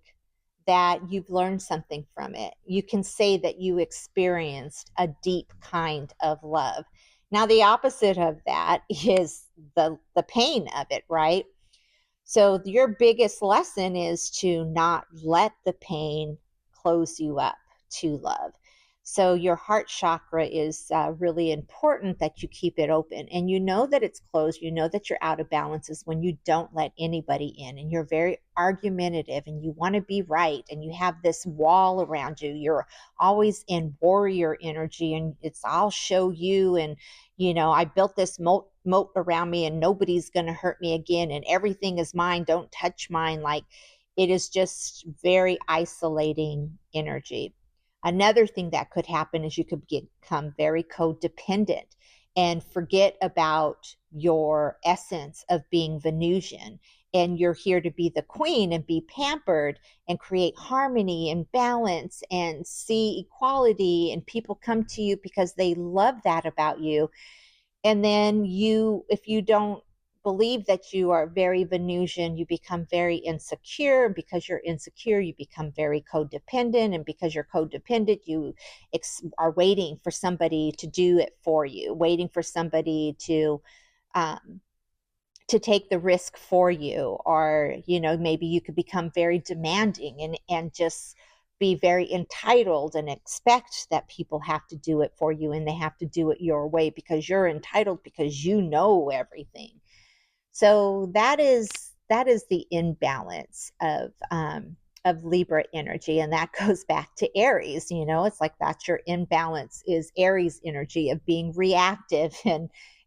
that you've learned something from it. You can say that you experienced a deep kind of love. Now, the opposite of that is the pain of it, right? So your biggest lesson is to not let the pain close you up to love. So your heart chakra is really important that you keep it open. And you know that it's closed. You know that you're out of balance is when you don't let anybody in and you're very argumentative and you want to be right. And you have this wall around you. You're always in warrior energy and it's I'll show you. And, I built this moat around me and nobody's going to hurt me again. And everything is mine. Don't touch mine. Like it is just very isolating energy. Another thing that could happen is you could become very codependent and forget about your essence of being Venusian. And you're here to be the queen and be pampered and create harmony and balance and see equality. And people come to you because they love that about you. And then if you don't believe that you are very Venusian, you become very insecure. And because you're insecure, you become very codependent. And because you're codependent, you are waiting for somebody to do it for you, waiting for somebody to take the risk for you. Or, maybe you could become very demanding and just be very entitled and expect that people have to do it for you and they have to do it your way because you're entitled because you know everything. So that is the imbalance of Libra energy. And that goes back to Aries. It's like that's your imbalance is Aries energy of being reactive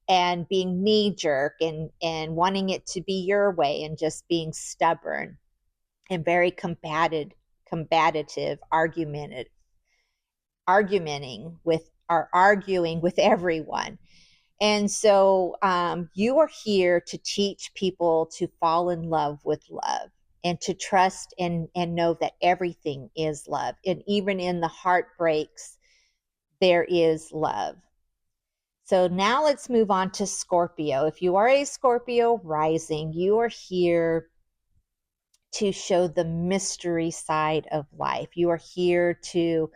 and being knee jerk and wanting it to be your way and just being stubborn and very combative, arguing with everyone. And so you are here to teach people to fall in love with love and to trust and know that everything is love. And even in the heartbreaks, there is love. So now let's move on to Scorpio. If you are a Scorpio rising, you are here to show the mystery side of life. You are here to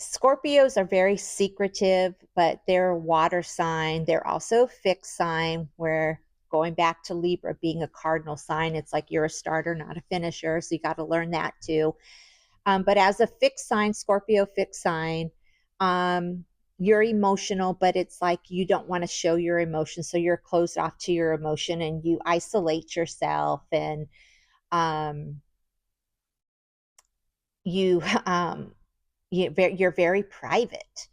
Scorpios are very secretive, but they're a water sign. They're also a fixed sign, where going back to Libra being a cardinal sign, it's like you're a starter, not a finisher. So you got to learn that too. But as a fixed sign, Scorpio fixed sign, you're emotional, but it's like you don't want to show your emotion. So you're closed off to your emotion and you isolate yourself and you're very private.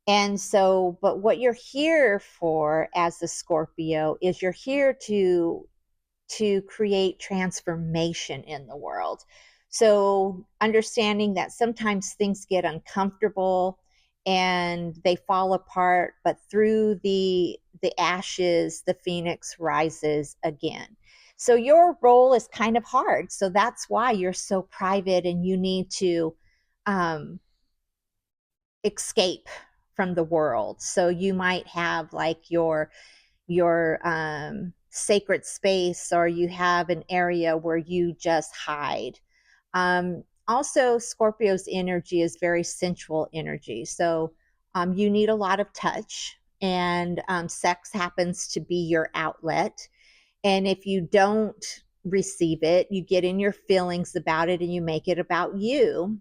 And so, but what you're here for as a Scorpio is you're here to create transformation in the world. So understanding that sometimes things get uncomfortable and they fall apart, but through the ashes, the phoenix rises again. So your role is kind of hard. So that's why you're so private and you need to escape from the world. So you might have like your sacred space, or you have an area where you just hide. Also, Scorpio's energy is very sensual energy. So you need a lot of touch, and sex happens to be your outlet. And if you don't receive it. You get in your feelings about it and you make it about you.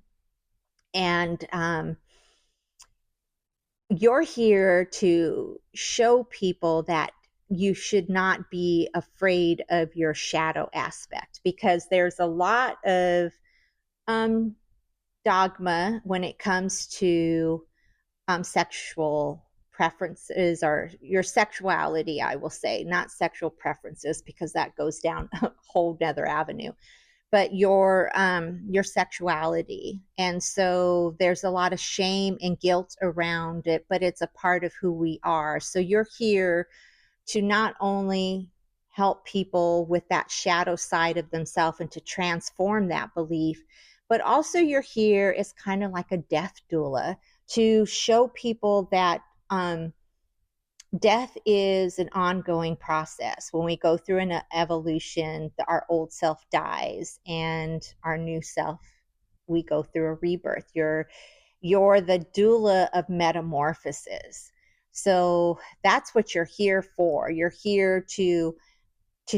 And you're here to show people that you should not be afraid of your shadow aspect, because there's a lot of dogma when it comes to sexual preferences, or your sexuality, I will say, not sexual preferences, because that goes down a whole nother avenue, but your sexuality. And so there's a lot of shame and guilt around it, but it's a part of who we are. So you're here to not only help people with that shadow side of themselves and to transform that belief, but also you're here as kind of like a death doula to show people that death is an ongoing process. When we go through an evolution, our old self dies and our new self, we go through a rebirth. You're the doula of metamorphosis. So that's what you're here for. You're here to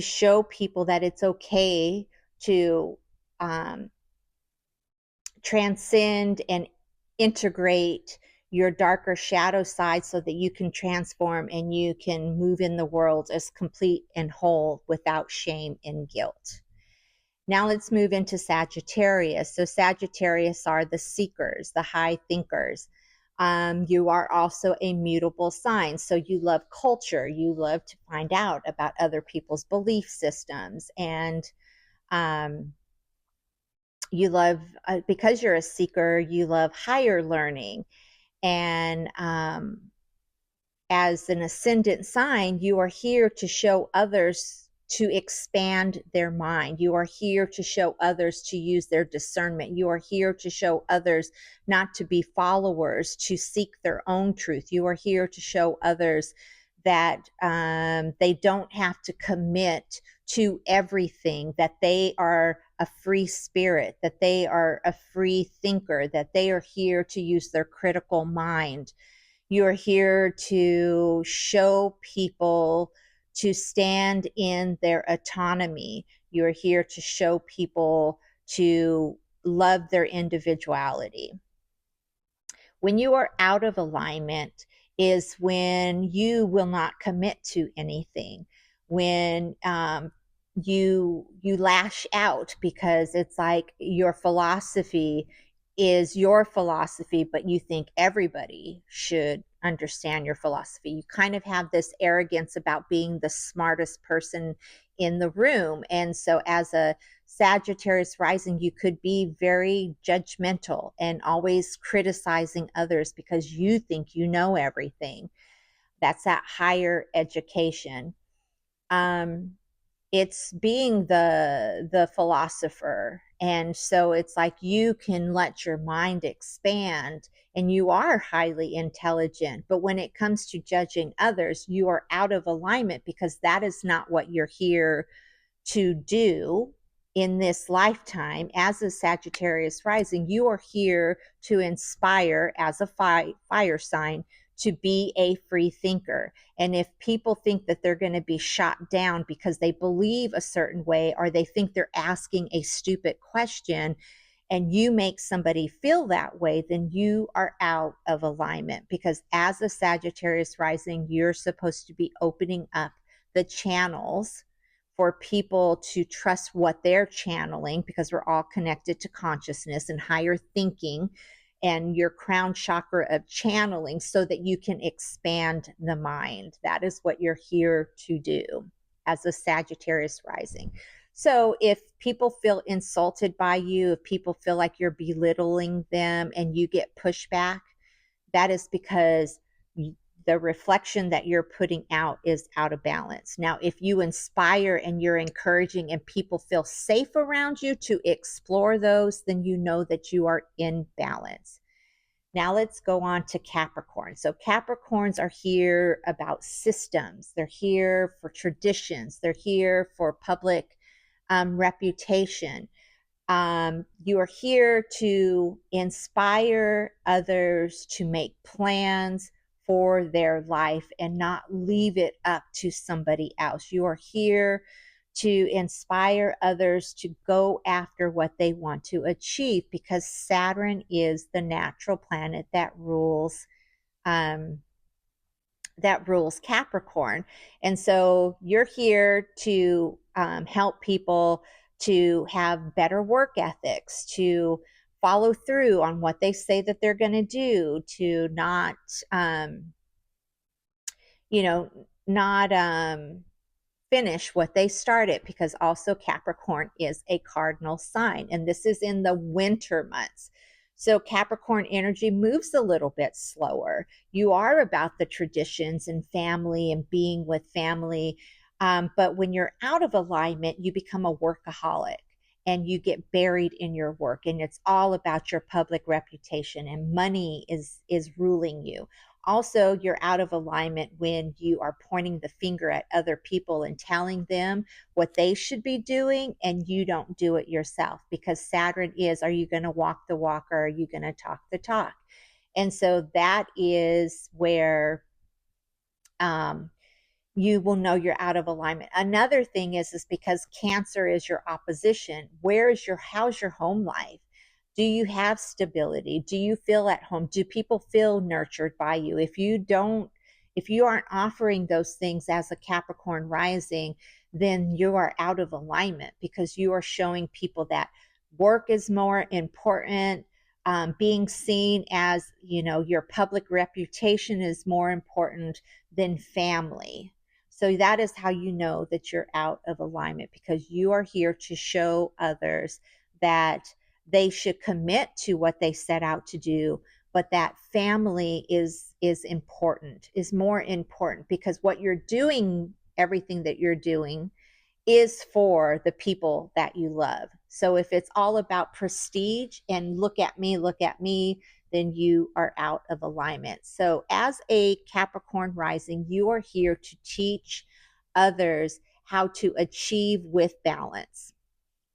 show people that it's okay to transcend and integrate your darker shadow side so that you can transform and you can move in the world as complete and whole without shame and guilt. Now let's move into Sagittarius. So Sagittarius are the seekers, the high thinkers. You are also a mutable sign. So you love culture. You love to find out about other people's belief systems. And you love, because you're a seeker, you love higher learning. And as an ascendant sign, you are here to show others to expand their mind. You are here to show others to use their discernment. You are here to show others not to be followers, to seek their own truth. You are here to show others that they don't have to commit to everything, that they are a free spirit, that they are a free thinker, that they are here to use their critical mind. You're here to show people to stand in their autonomy. You're here to show people to love their individuality. When you are out of alignment is when you will not commit to anything, when you lash out because it's like your philosophy is your philosophy, but you think everybody should understand your philosophy. You kind of have this arrogance about being the smartest person in the room. And so as a Sagittarius rising, you could be very judgmental and always criticizing others because you think you know everything. That's that higher education. It's being the philosopher. And so it's like you can let your mind expand and you are highly intelligent. But when it comes to judging others, you are out of alignment because that is not what you're here to do in this lifetime. As a Sagittarius rising, you are here to inspire as a fire sign to be a free thinker. And if people think that they're going to be shot down because they believe a certain way, or they think they're asking a stupid question, and you make somebody feel that way, then you are out of alignment. Because as a Sagittarius rising, you're supposed to be opening up the channels for people to trust what they're channeling, because we're all connected to consciousness and higher thinking and your crown chakra of channeling, so that you can expand the mind. That is what you're here to do as a Sagittarius rising. So if people feel insulted by you, if people feel like you're belittling them and you get pushback, that is because the reflection that you're putting out is out of balance. Now, if you inspire and you're encouraging and people feel safe around you to explore those, then you know that you are in balance. Now let's go on to Capricorn. So Capricorns are here about systems. They're here for traditions. They're here for public reputation. You are here to inspire others to make plans for their life and not leave it up to somebody else. You are here to inspire others to go after what they want to achieve, because Saturn is the natural planet um, that rules Capricorn. And so you're here to help people to have better work ethics, to follow through on what they say that they're going to do, to not, you know, not finish what they started, because also Capricorn is a cardinal sign, and this is in the winter months. So Capricorn energy moves a little bit slower. You are about the traditions and family and being with family. But when you're out of alignment, you become a workaholic and you get buried in your work, and it's all about your public reputation, and money is ruling you. Also, you're out of alignment when you are pointing the finger at other people and telling them what they should be doing, and you don't do it yourself, because Saturn is, are you going to walk the walk, or are you going to talk the talk? And so that is where you will know you're out of alignment. Another thing is because Cancer is your opposition. How's your home life? Do you have stability? Do you feel at home? Do people feel nurtured by you? If you aren't offering those things as a Capricorn rising, then you are out of alignment, because you are showing people that work is more important. Being seen as, your public reputation is more important than family. So that is how you know that you're out of alignment, because you are here to show others that they should commit to what they set out to do, but that family is important, is more important, because what you're doing, everything that you're doing, is for the people that you love. So if it's all about prestige and look at me, then you are out of alignment. So as a Capricorn rising, you are here to teach others how to achieve with balance,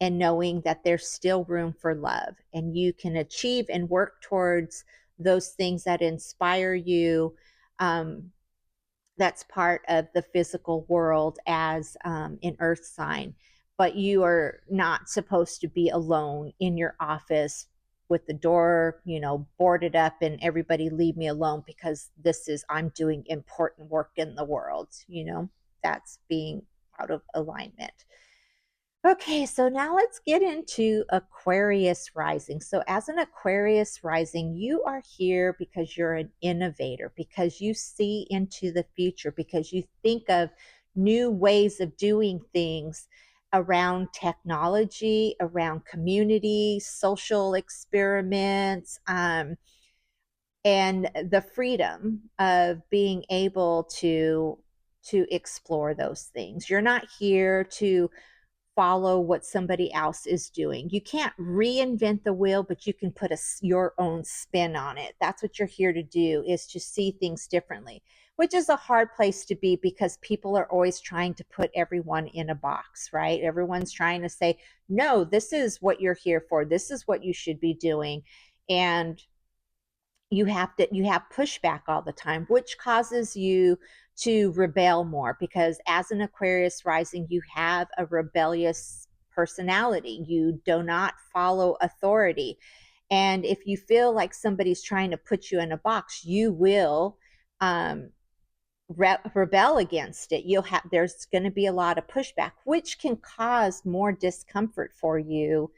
and knowing that there's still room for love, and you can achieve and work towards those things that inspire you. That's part of the physical world as an earth sign. But you are not supposed to be alone in your office with the door, boarded up, and everybody leave me alone, because I'm doing important work in the world. That's being out of alignment. Okay, so now let's get into Aquarius rising. So, as an Aquarius rising, you are here because you're an innovator, because you see into the future, because you think of new ways of doing things around technology, around community, social experiments, and the freedom of being able to explore those things. You're not here to follow what somebody else is doing. You can't reinvent the wheel, but you can put your own spin on it. That's what you're here to do, is to see things differently, which is a hard place to be, because people are always trying to put everyone in a box, right? Everyone's trying to say, no, this is what you're here for. This is what you should be doing. And you have pushback all the time, which causes you to rebel more, because as an Aquarius rising, you have a rebellious personality. You do not follow authority. And if you feel like somebody's trying to put you in a box, you will rebel against it. There's going to be a lot of pushback, which can cause more discomfort for you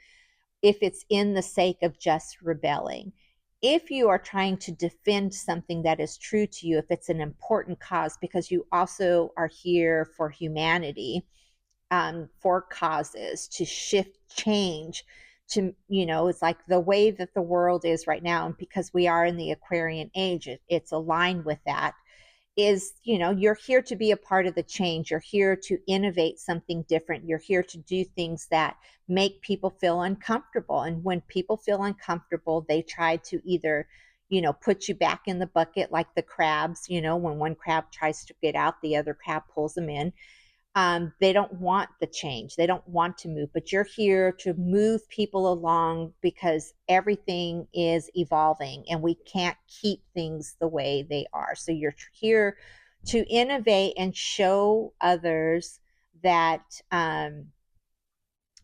if it's in the sake of just rebelling. If you are trying to defend something that is true to you, if it's an important cause, because you also are here for humanity, for causes, to shift change, it's like the way that the world is right now. And because we are in the Aquarian age, it's aligned with that. You're here to be a part of the change. You're here to innovate something different. You're here to do things that make people feel uncomfortable. And when people feel uncomfortable, they try to either, put you back in the bucket, like the crabs, when one crab tries to get out, the other crab pulls them in. They don't want the change. They don't want to move, but you're here to move people along, because everything is evolving and we can't keep things the way they are. So you're here to innovate and show others that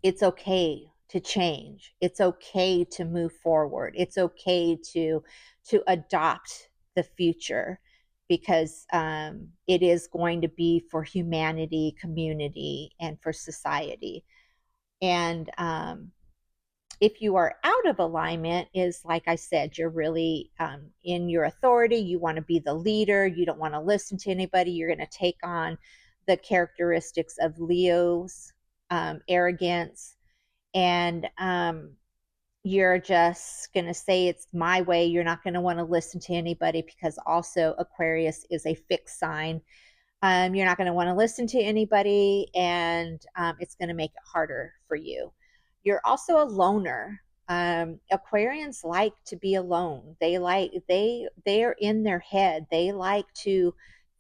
it's okay to change. It's okay to move forward. It's okay to adopt the future, because it is going to be for humanity, community, and for society. And if you are out of alignment, is like I said, you're really in your authority. You want to be the leader. You don't want to listen to anybody. You're going to take on the characteristics of Leo's arrogance, and you're just going to say it's my way. You're not going to want to listen to anybody, because also Aquarius is a fixed sign. You're not going to want to listen to anybody, and it's going to make it harder for you. You're also a loner. Aquarians like to be alone. They are in their head. They like to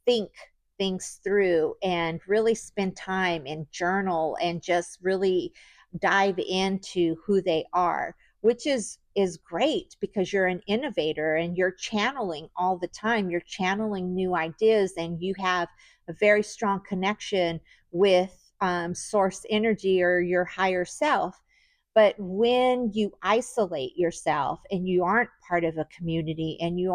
think things through and really spend time and journal and just really dive into who they are, which is great, because you're an innovator and you're channeling all the time. You're channeling new ideas, and you have a very strong connection with source energy or your higher self. But when you isolate yourself and you aren't part of a community, and you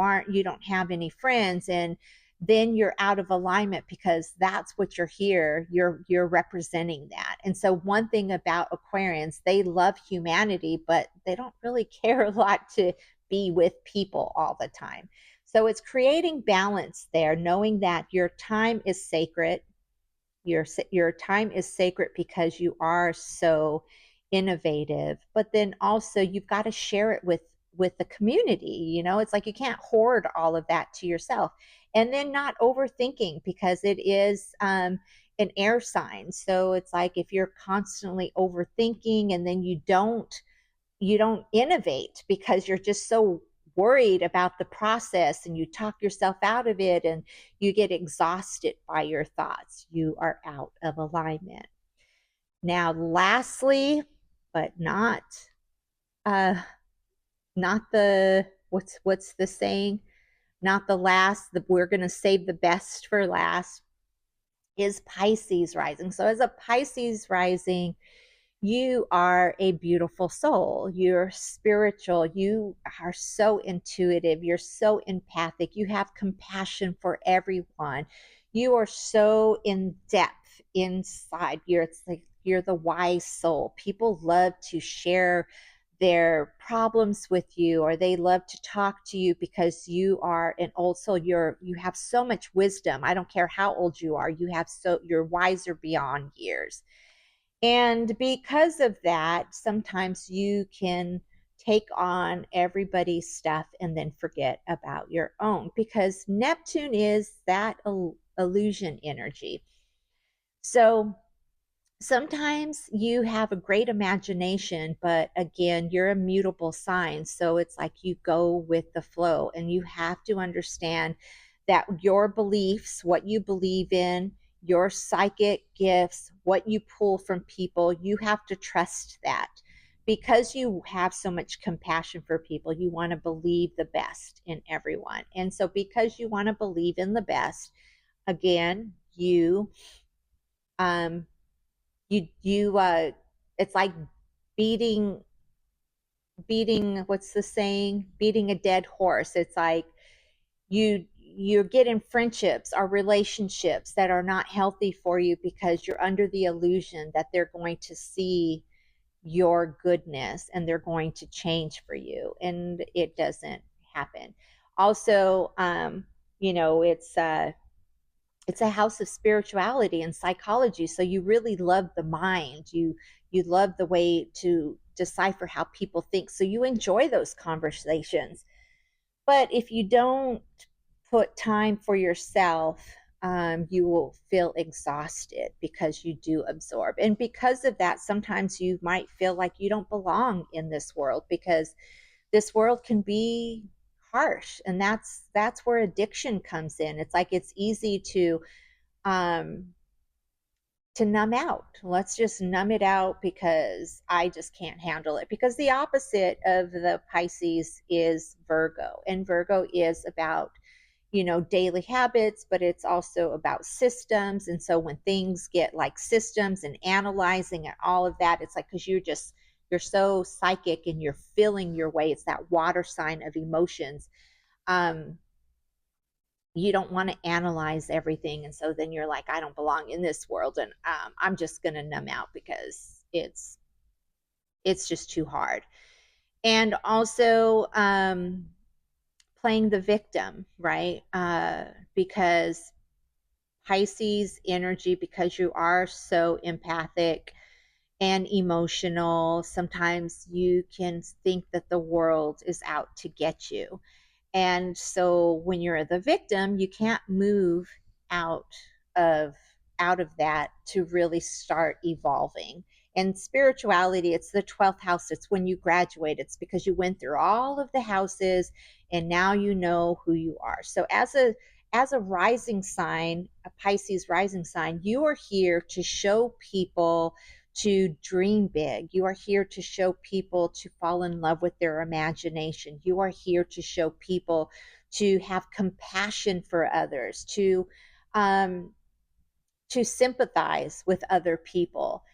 don't have any friends, and then you're out of alignment, because that's what you're here. You're representing that. And so one thing about Aquarians, they love humanity, but they don't really care a lot to be with people all the time. So it's creating balance there, knowing that your time is sacred. Your time is sacred because you are so innovative, but then also you've got to share it with the community. It's like you can't hoard all of that to yourself. And then not overthinking, because it is an air sign. So it's like if you're constantly overthinking, and then you don't innovate, because you're just so worried about the process, and you talk yourself out of it, and you get exhausted by your thoughts. You are out of alignment. Now, lastly, but uh not the what's the saying? Not the last, we're going to save the best for last, is Pisces rising. So as a Pisces rising, you are a beautiful soul. You're spiritual. You are so intuitive. You're so empathic. You have compassion for everyone. You are so in depth inside. It's like you're the wise soul. People love to share their problems with you, or they love to talk to you, because you are an old soul. You have so much wisdom. I don't care how old you are. You're wiser beyond years. And because of that, sometimes you can take on everybody's stuff and then forget about your own, because Neptune is that illusion energy. So sometimes you have a great imagination, but again, you're a mutable sign. So it's like you go with the flow, and you have to understand that your beliefs, what you believe in, your psychic gifts, what you pull from people, you have to trust that, because you have so much compassion for people. You want to believe the best in everyone. And so because you want to believe in the best, again, um it's like beating what's the saying, beating a dead horse. It's like you get in friendships or relationships that are not healthy for you, because you're under the illusion that they're going to see your goodness and they're going to change for you, and it doesn't happen. Also, it's a house of spirituality and psychology. So you really love the mind. You love the way to decipher how people think. So you enjoy those conversations. But if you don't put time for yourself, you will feel exhausted, because you do absorb. And because of that, sometimes you might feel like you don't belong in this world, because this world can be harsh. And that's where addiction comes in. It's like it's easy um to numb out. Let's just numb it out, because I just can't handle it. Because the opposite of the Pisces is Virgo, and Virgo is about daily habits, but it's also about systems. And so when things get like systems and analyzing and all of that, it's like, because you're so psychic and you're feeling your way. It's that water sign of emotions. Um, you don't want to analyze everything. And so then you're like, I don't belong in this world. And I'm just going to numb out because it's just too hard. And also, playing the victim, right? Because Pisces energy, because you are so empathic and emotional, sometimes you can think that the world is out to get you. And so when you're the victim, you can't move out of out of that to really start evolving. And spirituality, it's the 12th house. It's when you graduate. It's because you went through all of the houses and now you know who you are. So as a rising sign, a Pisces rising sign, you are here to show people to dream big. You are here to show people to fall in love with their imagination. You are here to show people to have compassion for others, um, to sympathize with other people.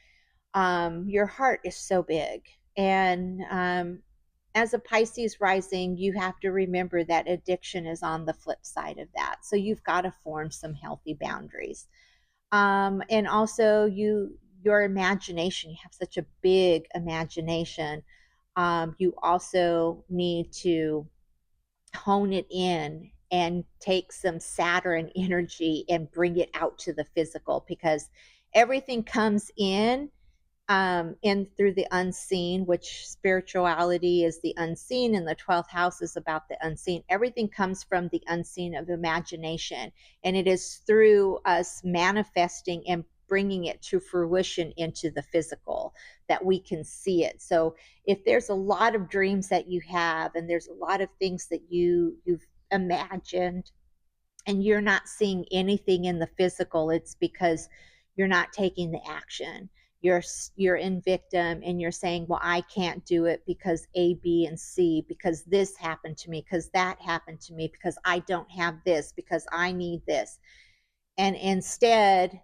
Your heart is so big. And as a Pisces rising, you have to remember that addiction is on the flip side of that. So you've got to form some healthy boundaries. And also your imagination, you have such a big imagination. You also need to hone it in and take some Saturn energy and bring it out to the physical, because everything comes in through the unseen, which spirituality is the unseen, and the 12th house is about the unseen. Everything comes from the unseen of imagination, and it is through us manifesting and bringing it to fruition into the physical that we can see it. So if there's a lot of dreams that you have, and there's a lot of things that you've imagined, and you're not seeing anything in the physical, it's because you're not taking the action. You're in victim, and you're saying, well, I can't do it because A, B, and C, because this happened to me, because that happened to me, because I don't have this, because I need this. And instead,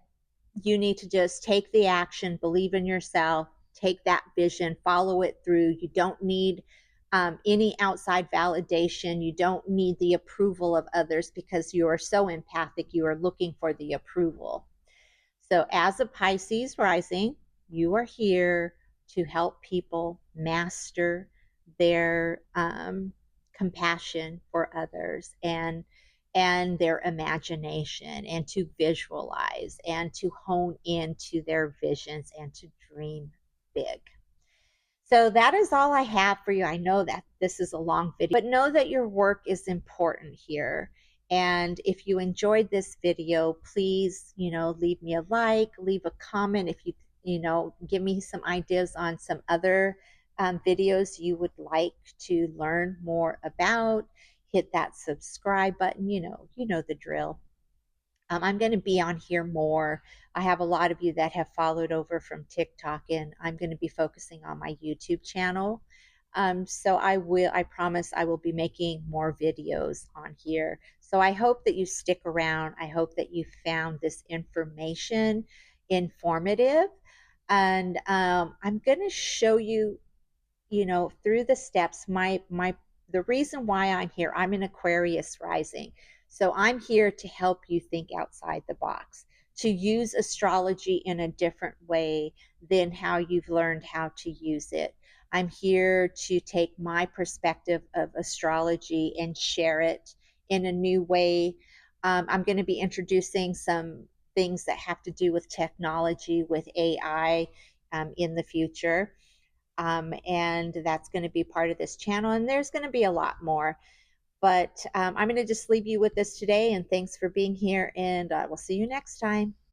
you need to just take the action, believe in yourself, take that vision, follow it through. You don't need any outside validation. You don't need the approval of others, because you are so empathic. You are looking for the approval. So, as a Pisces rising, you are here to help people master their compassion for others, and their imagination, and to visualize, and to hone into their visions, and to dream big. So that is all I have for you. I know that this is a long video, but know that your work is important here. And if you enjoyed this video, please, leave me a like, leave a comment. If give me some ideas on some other videos you would like to learn more about. Hit that subscribe button. You know the drill. I'm going to be on here more. I have a lot of you that have followed over from TikTok, and I'm going to be focusing on my YouTube channel. So I promise I will be making more videos on here. So I hope that you stick around. I hope that you found this information informative. And I'm going to show you, through the steps, the reason why I'm here. I'm an Aquarius rising. So I'm here to help you think outside the box, to use astrology in a different way than how you've learned how to use it. I'm here to take my perspective of astrology and share it in a new way. I'm going to be introducing some things that have to do with technology, with AI, in the future. And that's going to be part of this channel. And there's going to be a lot more. But I'm going to just leave you with this today. And thanks for being here. And we'll see you next time.